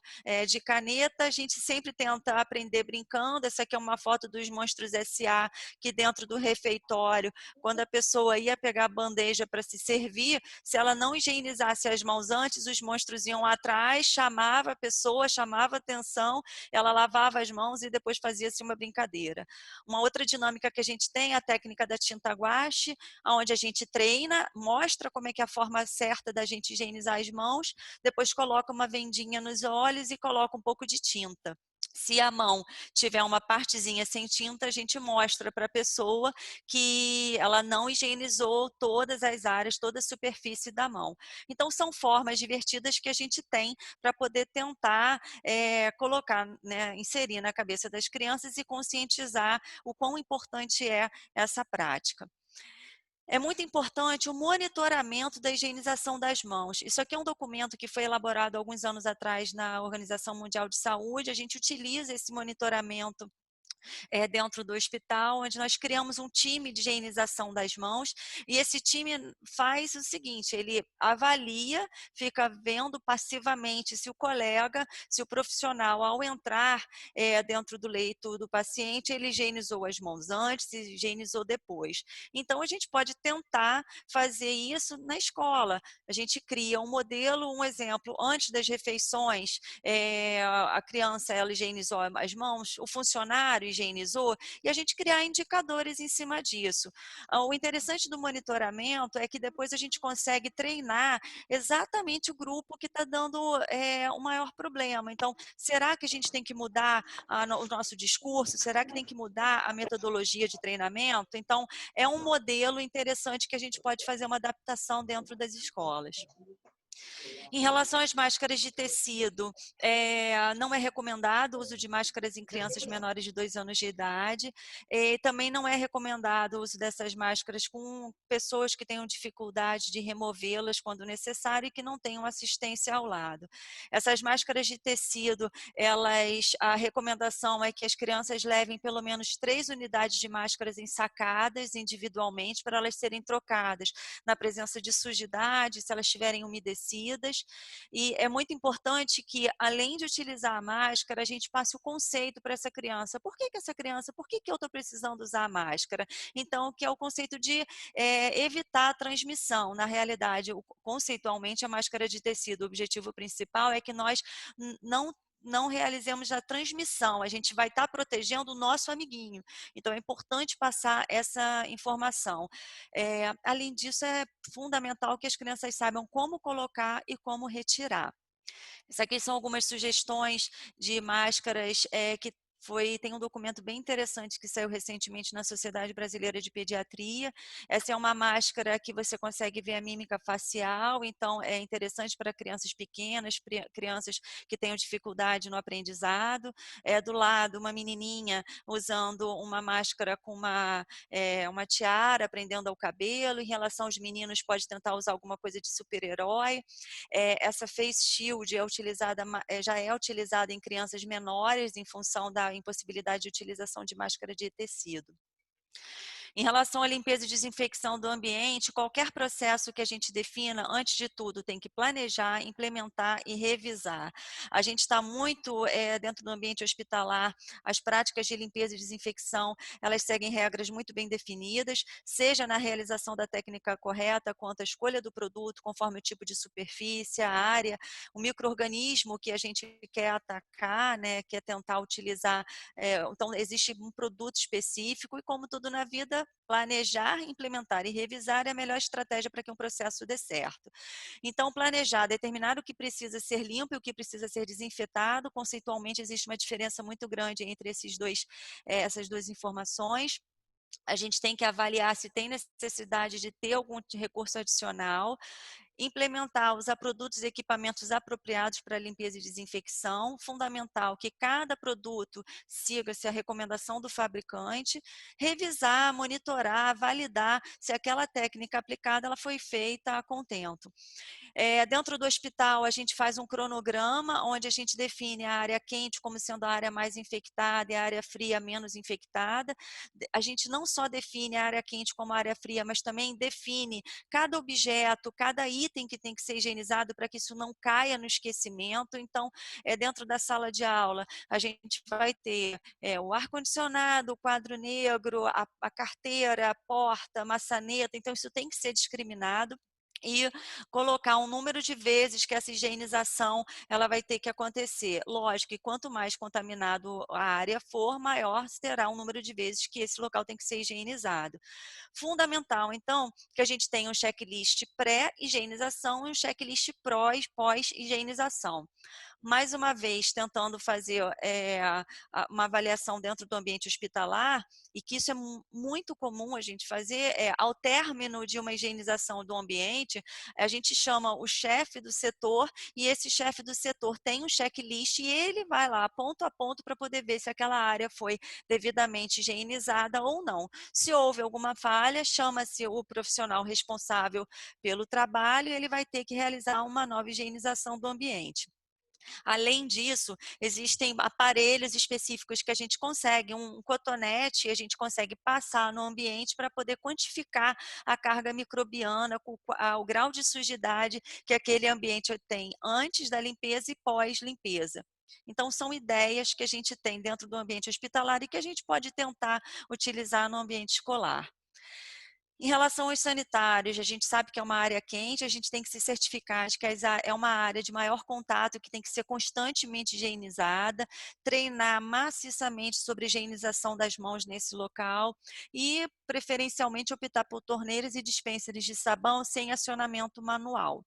de caneta. A gente sempre tenta aprender brincando. Essa aqui é uma foto dos Monstros S.A., que dentro do refeitório, quando a pessoa ia pegar a bandeja para se servir, se ela não higienizasse as mãos antes, os monstros iam atrás, chamava a pessoa, chamava atenção, ela lavava as mãos e depois fazia-se uma brincadeira. Uma outra dinâmica que a gente tem é a técnica da tinta guache, onde a gente treina, mostra como é que é a forma certa da gente higienizar as mãos, depois coloca uma vendinha nos olhos e coloca um pouco de tinta. Se a mão tiver uma partezinha sem tinta, a gente mostra para a pessoa que ela não higienizou todas as áreas, toda a superfície da mão. Então, são formas divertidas que a gente tem para poder tentar colocar, né, inserir na cabeça das crianças e conscientizar o quão importante é essa prática. É muito importante o monitoramento da higienização das mãos. Isso aqui é um documento que foi elaborado há alguns anos atrás na Organização Mundial de Saúde. A gente utiliza esse monitoramento dentro do hospital, onde nós criamos um time de higienização das mãos, e esse time faz o seguinte: ele avalia, fica vendo passivamente se o colega, se o profissional, ao entrar dentro do leito do paciente, ele higienizou as mãos antes e higienizou depois. Então, a gente pode tentar fazer isso na escola. A gente cria um modelo, um exemplo, antes das refeições, a criança ela higienizou as mãos, o funcionário higienizou, e a gente criar indicadores em cima disso. O interessante do monitoramento é que depois a gente consegue treinar exatamente o grupo que está dando o maior problema. Então, será que a gente tem que mudar o nosso discurso? Será que tem que mudar a metodologia de treinamento? Então, é um modelo interessante que a gente pode fazer uma adaptação dentro das escolas. Em relação às máscaras de tecido, não é recomendado o uso de máscaras em crianças menores de 2 anos de idade. Também não é recomendado o uso dessas máscaras com pessoas que tenham dificuldade de removê-las quando necessário e que não tenham assistência ao lado. Essas máscaras de tecido, a recomendação é que as crianças levem pelo menos 3 unidades de máscaras ensacadas individualmente para elas serem trocadas na presença de sujidade, se elas estiverem umedecidas. E é muito importante que, além de utilizar a máscara, a gente passe o conceito para essa criança. Por que essa criança, por que eu estou precisando usar a máscara? Então, que é o conceito de evitar a transmissão. Na realidade, conceitualmente, a máscara de tecido, o objetivo principal é que nós não realizemos a transmissão, a gente vai estar protegendo o nosso amiguinho. Então, é importante passar essa informação. Além disso, é fundamental que as crianças saibam como colocar e como retirar. Isso aqui são algumas sugestões de máscaras que tem um documento bem interessante que saiu recentemente na Sociedade Brasileira de Pediatria. Essa é uma máscara que você consegue ver a mímica facial, então é interessante para crianças pequenas, crianças que tenham dificuldade no aprendizado. Do lado, uma menininha usando uma máscara com uma tiara, prendendo ao cabelo. Em relação aos meninos, pode tentar usar alguma coisa de super-herói. Essa face shield já é utilizada em crianças menores em função da impossibilidade de utilização de máscara de tecido. Em relação à limpeza e desinfecção do ambiente, qualquer processo que a gente defina, antes de tudo, tem que planejar, implementar e revisar. A gente está muito dentro do ambiente hospitalar, as práticas de limpeza e desinfecção, elas seguem regras muito bem definidas, seja na realização da técnica correta, quanto à escolha do produto, conforme o tipo de superfície, a área, o micro-organismo que a gente quer atacar, né, quer tentar utilizar. Então, existe um produto específico e, como tudo na vida, planejar, implementar e revisar é a melhor estratégia para que um processo dê certo. Então, planejar, determinar o que precisa ser limpo e o que precisa ser desinfetado, conceitualmente existe uma diferença muito grande entre essas duas informações. A gente tem que avaliar se tem necessidade de ter algum recurso adicional, implementar, usar produtos e equipamentos apropriados para limpeza e desinfecção, fundamental que cada produto siga-se a recomendação do fabricante, revisar, monitorar, validar se aquela técnica aplicada ela foi feita a contento. Dentro do hospital, a gente faz um cronograma, onde a gente define a área quente como sendo a área mais infectada e a área fria menos infectada. A gente não só define a área quente como a área fria, mas também define cada objeto, cada item que tem que ser higienizado para que isso não caia no esquecimento. Então, dentro da sala de aula, a gente vai ter o ar-condicionado, o quadro negro, a carteira, a porta, a maçaneta. Então, isso tem que ser discriminado e colocar um número de vezes que essa higienização ela vai ter que acontecer. Lógico que quanto mais contaminado a área for, maior será o número de vezes que esse local tem que ser higienizado. Fundamental, então, que a gente tenha um checklist pré-higienização e um checklist pós-higienização. Mais uma vez, tentando fazer uma avaliação dentro do ambiente hospitalar, e que isso é muito comum a gente fazer, ao término de uma higienização do ambiente, a gente chama o chefe do setor, e esse chefe do setor tem um checklist, e ele vai lá ponto a ponto para poder ver se aquela área foi devidamente higienizada ou não. Se houve alguma falha, chama-se o profissional responsável pelo trabalho, e ele vai ter que realizar uma nova higienização do ambiente. Além disso, existem aparelhos específicos que a gente consegue, um cotonete, a gente consegue passar no ambiente para poder quantificar a carga microbiana, o grau de sujidade que aquele ambiente tem antes da limpeza e pós-limpeza. Então, são ideias que a gente tem dentro do ambiente hospitalar e que a gente pode tentar utilizar no ambiente escolar. Em relação aos sanitários, a gente sabe que é uma área quente, a gente tem que se certificar de que é uma área de maior contato, que tem que ser constantemente higienizada, treinar maciçamente sobre a higienização das mãos nesse local e, preferencialmente, optar por torneiras e dispensers de sabão sem acionamento manual.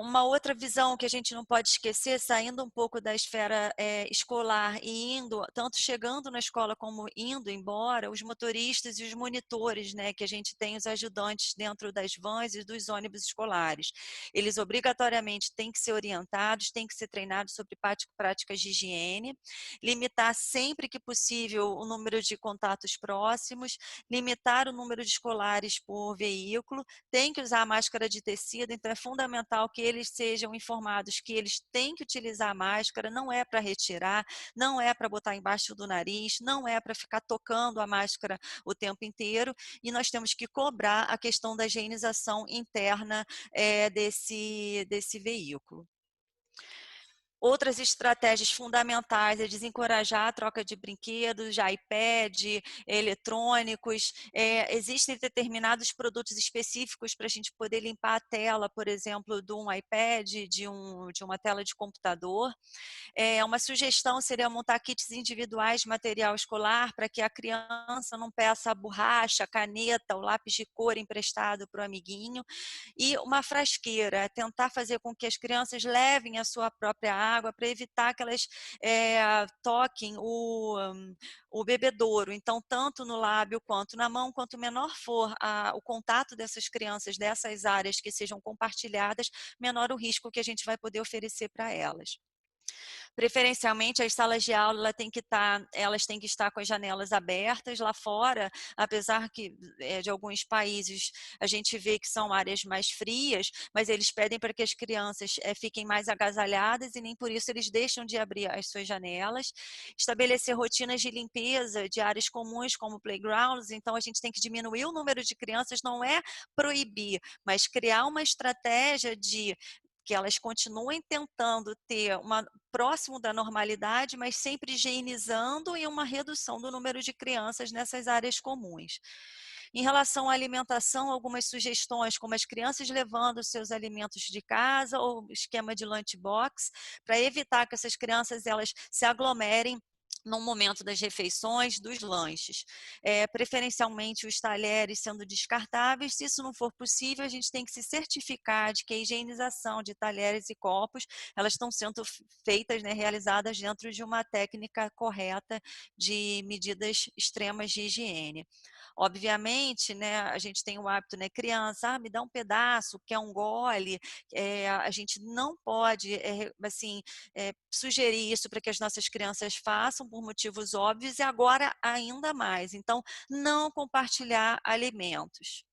Uma outra visão que a gente não pode esquecer, saindo um pouco da esfera escolar e tanto chegando na escola como indo embora, os motoristas e os monitores, né, que a gente tem os ajudantes dentro das vans e dos ônibus escolares. Eles obrigatoriamente têm que ser orientados, têm que ser treinados sobre práticas de higiene, limitar sempre que possível o número de contatos próximos, limitar o número de escolares por veículo, tem que usar máscara de tecido, então é fundamental que eles sejam informados que eles têm que utilizar a máscara, não é para retirar, não é para botar embaixo do nariz, não é para ficar tocando a máscara o tempo inteiro, e nós temos que cobrar a questão da higienização interna desse veículo. Outras estratégias fundamentais é desencorajar a troca de brinquedos, de iPad, eletrônicos. Existem determinados produtos específicos para a gente poder limpar a tela, por exemplo, de um iPad, de uma tela de computador. Uma sugestão seria montar kits individuais de material escolar para que a criança não peça a borracha, a caneta, o lápis de cor emprestado para o amiguinho. E uma frasqueira, tentar fazer com que as crianças levem a sua própria água para evitar que elas toquem o bebedouro. Então, tanto no lábio quanto na mão, quanto menor for o contato dessas crianças, dessas áreas que sejam compartilhadas, menor o risco que a gente vai poder oferecer para elas. Preferencialmente, as salas de aula elas têm que estar com as janelas abertas. Lá fora, apesar que de alguns países a gente vê que são áreas mais frias, mas eles pedem para que as crianças fiquem mais agasalhadas e nem por isso eles deixam de abrir as suas janelas. Estabelecer rotinas de limpeza de áreas comuns como playgrounds, então a gente tem que diminuir o número de crianças, não é proibir, mas criar uma estratégia de que elas continuem tentando ter uma próximo da normalidade, mas sempre higienizando e uma redução do número de crianças nessas áreas comuns. Em relação à alimentação, algumas sugestões, como as crianças levando seus alimentos de casa ou esquema de lunchbox, para evitar que essas crianças elas se aglomerem no momento das refeições, dos lanches. Preferencialmente os talheres sendo descartáveis. Se isso não for possível, a gente tem que se certificar de que a higienização de talheres e copos, elas estão sendo feitas, né, realizadas dentro de uma técnica correta de medidas extremas de higiene. Obviamente, né, a gente tem o hábito, né, criança, me dá um pedaço, quer um gole, a gente não pode, assim, sugerir isso para que as nossas crianças façam por motivos óbvios e agora ainda mais. Então, não compartilhar alimentos.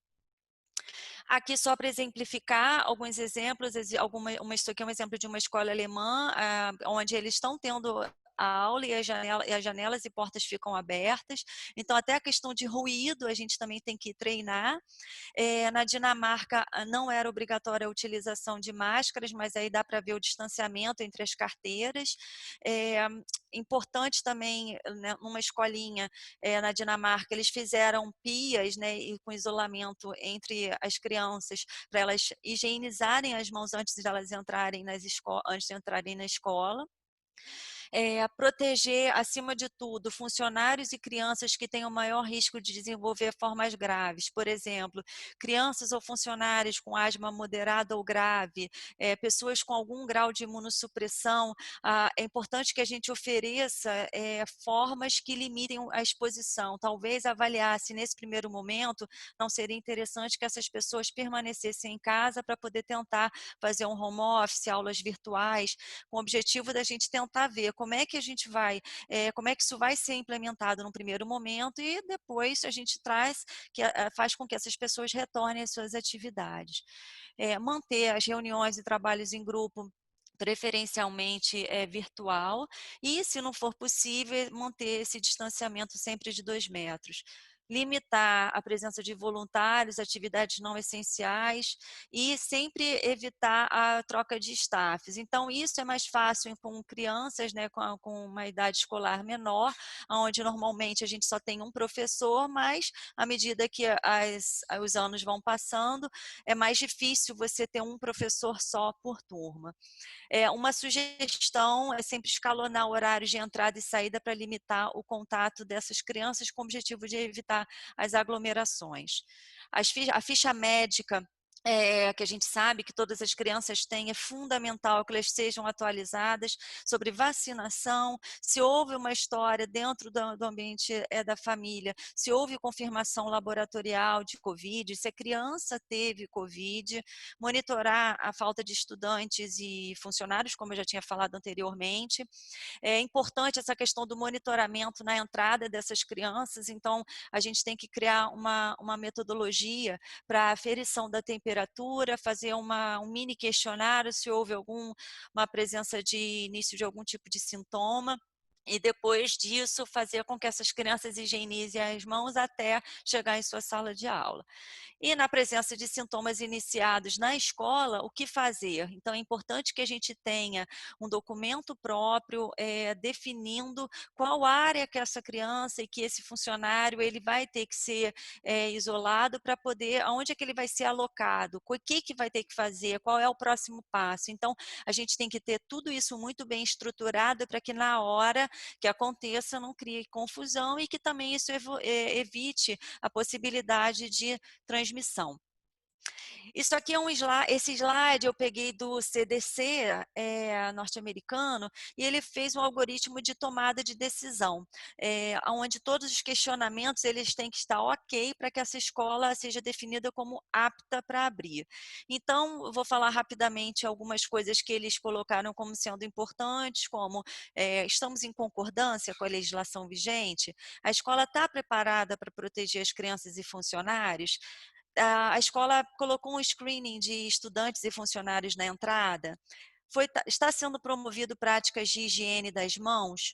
Aqui só para exemplificar alguns exemplos, isso aqui é um exemplo de uma escola alemã, onde eles estão tendo a aula e as janelas e portas ficam abertas. Então, até a questão de ruído a gente também tem que treinar. Na Dinamarca não era obrigatória a utilização de máscaras, mas aí dá para ver o distanciamento entre as carteiras. Importante também, né, numa escolinha na Dinamarca, eles fizeram pias, né, e com isolamento entre as crianças, para elas higienizarem as mãos antes de elas entrarem antes de entrarem na escola. Proteger, acima de tudo, funcionários e crianças que têm o maior risco de desenvolver formas graves. Por exemplo, crianças ou funcionários com asma moderada ou grave, pessoas com algum grau de imunossupressão. É importante que a gente ofereça formas que limitem a exposição. Talvez avaliar se nesse primeiro momento não seria interessante que essas pessoas permanecessem em casa para poder tentar fazer um home office, aulas virtuais, com o objetivo da gente tentar ver como é que a gente vai, como é que isso vai ser implementado no primeiro momento e depois a gente faz com que essas pessoas retornem às suas atividades. Manter as reuniões e trabalhos em grupo preferencialmente virtual e, se não for possível, manter esse distanciamento sempre de 2 metros. Limitar a presença de voluntários, atividades não essenciais e sempre evitar a troca de staffs. Então, isso é mais fácil com crianças, né, com uma idade escolar menor, onde normalmente a gente só tem um professor, mas à medida que os anos vão passando, é mais difícil você ter um professor só por turma. Uma sugestão é sempre escalonar horários de entrada e saída para limitar o contato dessas crianças com o objetivo de evitar as aglomerações. A ficha médica que a gente sabe que todas as crianças têm, é fundamental que elas sejam atualizadas sobre vacinação, se houve uma história dentro do ambiente da família, se houve confirmação laboratorial de Covid, se a criança teve Covid, monitorar a falta de estudantes e funcionários, como eu já tinha falado anteriormente. É importante essa questão do monitoramento na entrada dessas crianças, então a gente tem que criar uma metodologia para aferição da temperatura, fazer um mini questionário se houve uma presença de início de algum tipo de sintoma. E depois disso, fazer com que essas crianças higienizem as mãos até chegar em sua sala de aula. E na presença de sintomas iniciados na escola, o que fazer? Então, é importante que a gente tenha um documento próprio definindo qual área que essa criança e que esse funcionário ele vai ter que ser isolado para poder, aonde é que ele vai ser alocado, o que vai ter que fazer, qual é o próximo passo. Então, a gente tem que ter tudo isso muito bem estruturado para que na hora que aconteça não crie confusão e que também isso evite a possibilidade de transmissão. Isso aqui é esse slide eu peguei do CDC norte-americano, e ele fez um algoritmo de tomada de decisão, onde todos os questionamentos eles têm que estar ok para que essa escola seja definida como apta para abrir. Então, eu vou falar rapidamente algumas coisas que eles colocaram como sendo importantes, como estamos em concordância com a legislação vigente, a escola está preparada para proteger as crianças e funcionários, a escola colocou um screening de estudantes e funcionários na entrada, está sendo promovido práticas de higiene das mãos,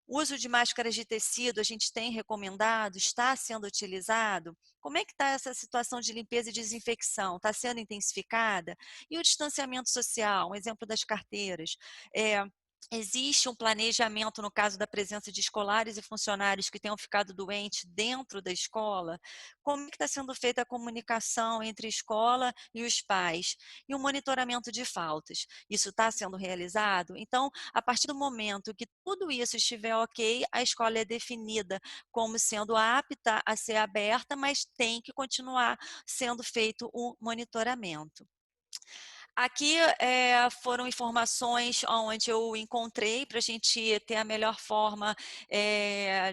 o uso de máscaras de tecido a gente tem recomendado, está sendo utilizado. Como é que está essa situação de limpeza e desinfecção? Está sendo intensificada? E o distanciamento social, um exemplo das carteiras. Existe um planejamento no caso da presença de escolares e funcionários que tenham ficado doentes dentro da escola? Como é que está sendo feita a comunicação entre a escola e os pais? E o monitoramento de faltas? Isso está sendo realizado? Então, a partir do momento que tudo isso estiver ok, a escola é definida como sendo apta a ser aberta, mas tem que continuar sendo feito o monitoramento. Aqui foram informações onde eu encontrei para a gente ter a melhor forma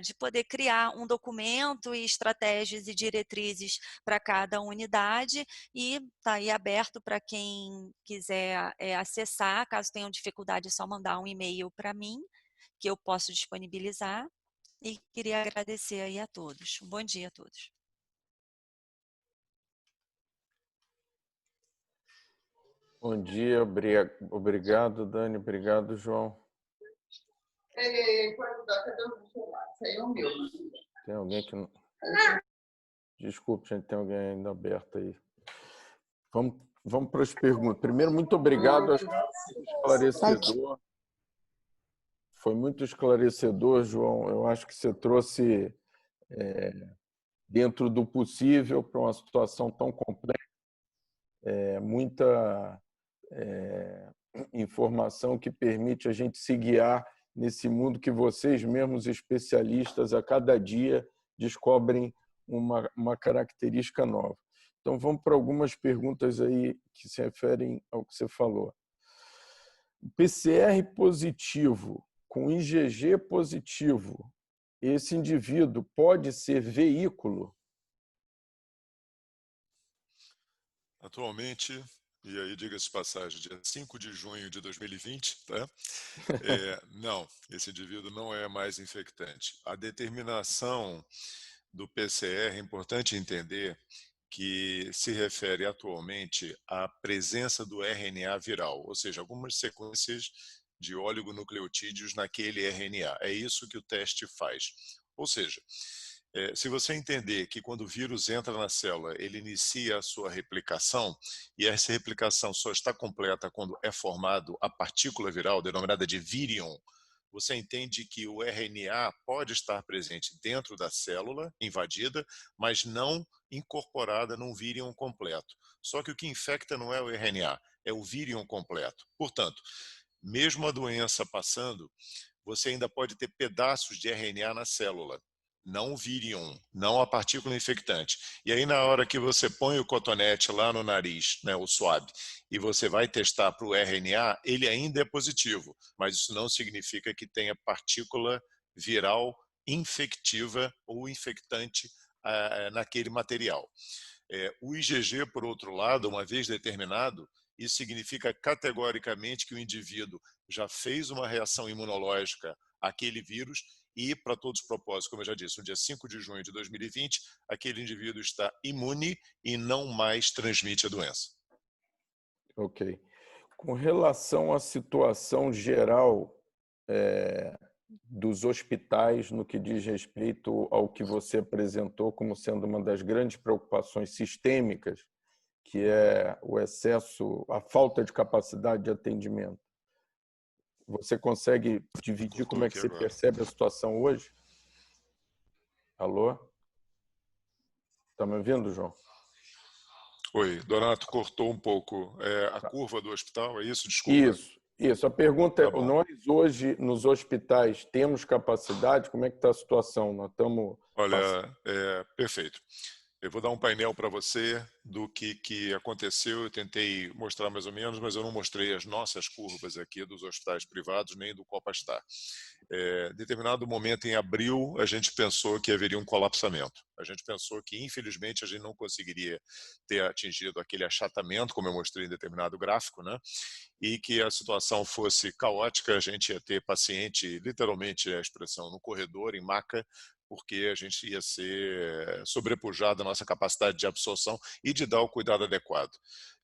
de poder criar um documento e estratégias e diretrizes para cada unidade, e está aí aberto para quem quiser acessar. Caso tenham dificuldade, é só mandar um e-mail para mim, que eu posso disponibilizar, e queria agradecer aí a todos. Um bom dia a todos. Bom dia, obrigado, Dani, obrigado, João. Tem alguém que não... Desculpe, gente, tem alguém ainda aberto aí. Vamos para as perguntas. Primeiro, muito obrigado, acho que foi muito esclarecedor. Foi muito esclarecedor, João. Eu acho que você trouxe, dentro do possível, para uma situação tão complexa, muita informação que permite a gente se guiar nesse mundo que vocês mesmos, especialistas, a cada dia descobrem uma característica nova. Então, vamos para algumas perguntas aí que se referem ao que você falou. O PCR positivo com IgG positivo, esse indivíduo pode ser veículo? Atualmente, e aí diga-se de passagem, dia 5 de junho de 2020, tá? Não, esse indivíduo não é mais infectante. A determinação do PCR, é importante entender que se refere atualmente à presença do RNA viral, ou seja, algumas sequências de oligonucleotídeos naquele RNA. É isso que o teste faz. Ou seja, se você entender que quando o vírus entra na célula, ele inicia a sua replicação, e essa replicação só está completa quando é formado a partícula viral, denominada de virion, você entende que o RNA pode estar presente dentro da célula invadida, mas não incorporada num virion completo. Só que o que infecta não é o RNA, é o virion completo. Portanto, mesmo a doença passando, você ainda pode ter pedaços de RNA na célula, não o virion, não a partícula infectante. E aí, na hora que você põe o cotonete lá no nariz, né, o swab, e você vai testar para o RNA, ele ainda é positivo, mas isso não significa que tenha partícula viral infectiva ou infectante naquele material. O IgG, por outro lado, uma vez determinado, isso significa categoricamente que o indivíduo já fez uma reação imunológica àquele vírus e, para todos os propósitos, como eu já disse, no dia 5 de junho de 2020, aquele indivíduo está imune e não mais transmite a doença. Ok. Com relação à situação geral dos hospitais, no que diz respeito ao que você apresentou como sendo uma das grandes preocupações sistêmicas, que é o excesso, a falta de capacidade de atendimento. Você consegue dividir como é que você percebe a situação hoje? Alô? Está me ouvindo, João? Oi, Donato, cortou um pouco. A curva do hospital, é isso? Desculpa. Isso. A pergunta é, nós hoje nos hospitais temos capacidade? Como é que está a situação? Nós estamos... Olha, perfeito. Eu vou dar um painel para você do que aconteceu. Eu tentei mostrar mais ou menos, mas eu não mostrei as nossas curvas aqui dos hospitais privados, nem do Copastar. Em determinado momento, em abril, a gente pensou que haveria um colapsamento. A gente pensou que, infelizmente, a gente não conseguiria ter atingido aquele achatamento, como eu mostrei em determinado gráfico, né? E que a situação fosse caótica, a gente ia ter paciente, literalmente a expressão, no corredor, em maca, porque a gente ia ser sobrepujado a nossa capacidade de absorção e de dar o cuidado adequado.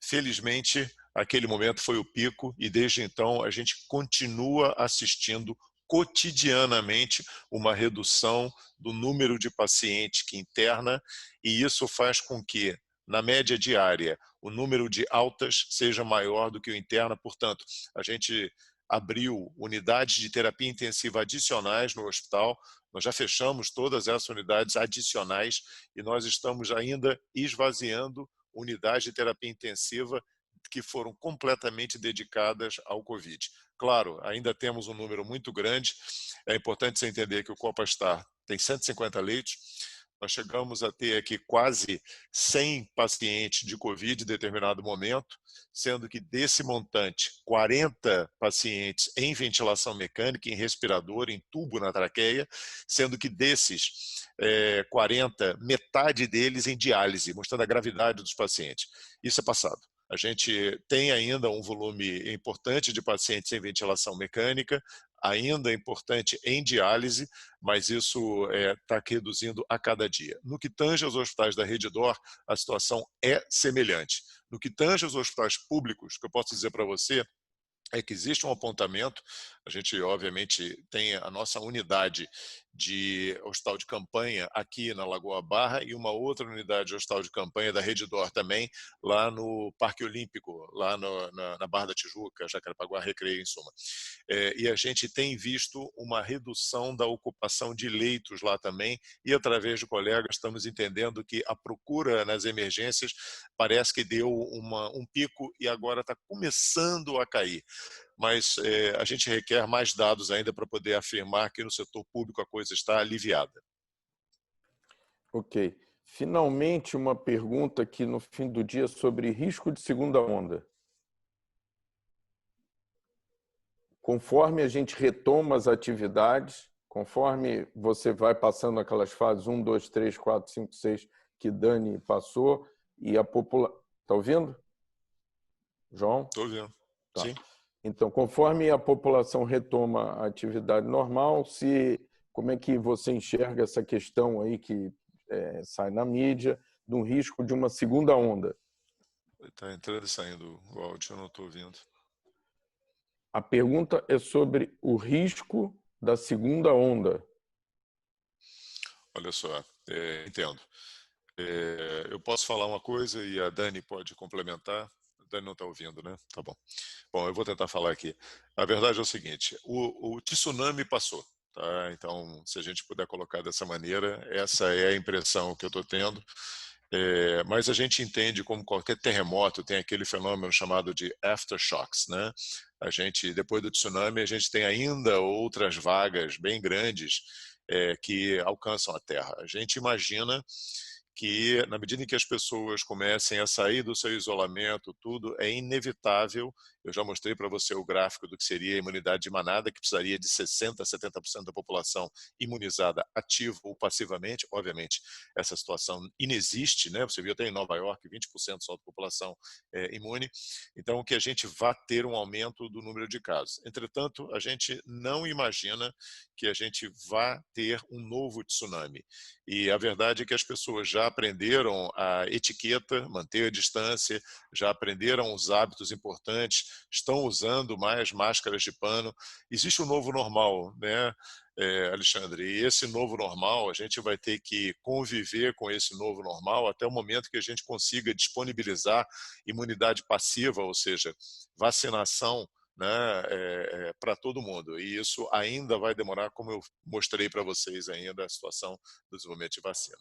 Felizmente, aquele momento foi o pico e desde então a gente continua assistindo cotidianamente uma redução do número de pacientes que interna e isso faz com que, na média diária, o número de altas seja maior do que o interna, portanto, a gente abriu unidades de terapia intensiva adicionais no hospital, nós já fechamos todas essas unidades adicionais e nós estamos ainda esvaziando unidades de terapia intensiva que foram completamente dedicadas ao Covid. Claro, ainda temos um número muito grande, é importante você entender que o Copastar tem 150 leitos, nós chegamos a ter aqui quase 100 pacientes de Covid em determinado momento, sendo que desse montante, 40 pacientes em ventilação mecânica, em respirador, em tubo na traqueia, sendo que desses 40, metade deles em diálise, mostrando a gravidade dos pacientes. Isso é passado. A gente tem ainda um volume importante de pacientes em ventilação mecânica, ainda importante em diálise, mas isso está reduzindo a cada dia. No que tange aos hospitais da Rede D'Or, a situação é semelhante. No que tange aos hospitais públicos, que eu posso dizer para você, é que existe um apontamento, a gente obviamente tem a nossa unidade de hospital de campanha aqui na Lagoa Barra e uma outra unidade de hospital de campanha da Rede D'Or também, lá no Parque Olímpico, lá na Barra da Tijuca, Jacarepaguá, Recreio, em suma. E a gente tem visto uma redução da ocupação de leitos lá também e através de colegas estamos entendendo que a procura nas emergências parece que deu um pico e agora está começando a cair. Mas a gente requer mais dados ainda para poder afirmar que no setor público a coisa está aliviada. Ok. Finalmente, uma pergunta aqui no fim do dia sobre risco de segunda onda. Conforme a gente retoma as atividades, conforme você vai passando aquelas fases 1, 2, 3, 4, 5, 6 que Dani passou, e a população... Está ouvindo? João? Estou ouvindo. Tá. Sim. Então, conforme a população retoma a atividade normal, como é que você enxerga essa questão aí que sai na mídia, do risco de uma segunda onda? Está entrando e saindo o áudio, eu não estou ouvindo. A pergunta é sobre o risco da segunda onda. Olha só, entendo. Eu posso falar uma coisa e a Dani pode complementar. A Dani não está ouvindo, né? Tá bom. Bom, eu vou tentar falar aqui. A verdade é o seguinte, o tsunami passou. Tá? Então, se a gente puder colocar dessa maneira, essa é a impressão que eu estou tendo. Mas a gente entende como qualquer terremoto tem aquele fenômeno chamado de aftershocks, né? A gente, depois do tsunami, a gente tem ainda outras vagas bem grandes que alcançam a Terra. A gente imagina que, na medida em que as pessoas comecem a sair do seu isolamento, tudo, é inevitável. Eu já mostrei para você o gráfico do que seria a imunidade de manada, que precisaria de 60% a 70% da população imunizada ativa ou passivamente. Obviamente, essa situação inexiste, né? Você viu até em Nova York, 20% só da população imune. Então, que a gente vá ter um aumento do número de casos. Entretanto, a gente não imagina que a gente vá ter um novo tsunami. E a verdade é que as pessoas já aprenderam a etiqueta, manter a distância, já aprenderam os hábitos importantes, estão usando mais máscaras de pano. Existe um novo normal, né, Alexandre? E esse novo normal, a gente vai ter que conviver com esse novo normal até o momento que a gente consiga disponibilizar imunidade passiva, ou seja, vacinação, né, para todo mundo. E isso ainda vai demorar, como eu mostrei para vocês ainda, a situação do desenvolvimento de vacina.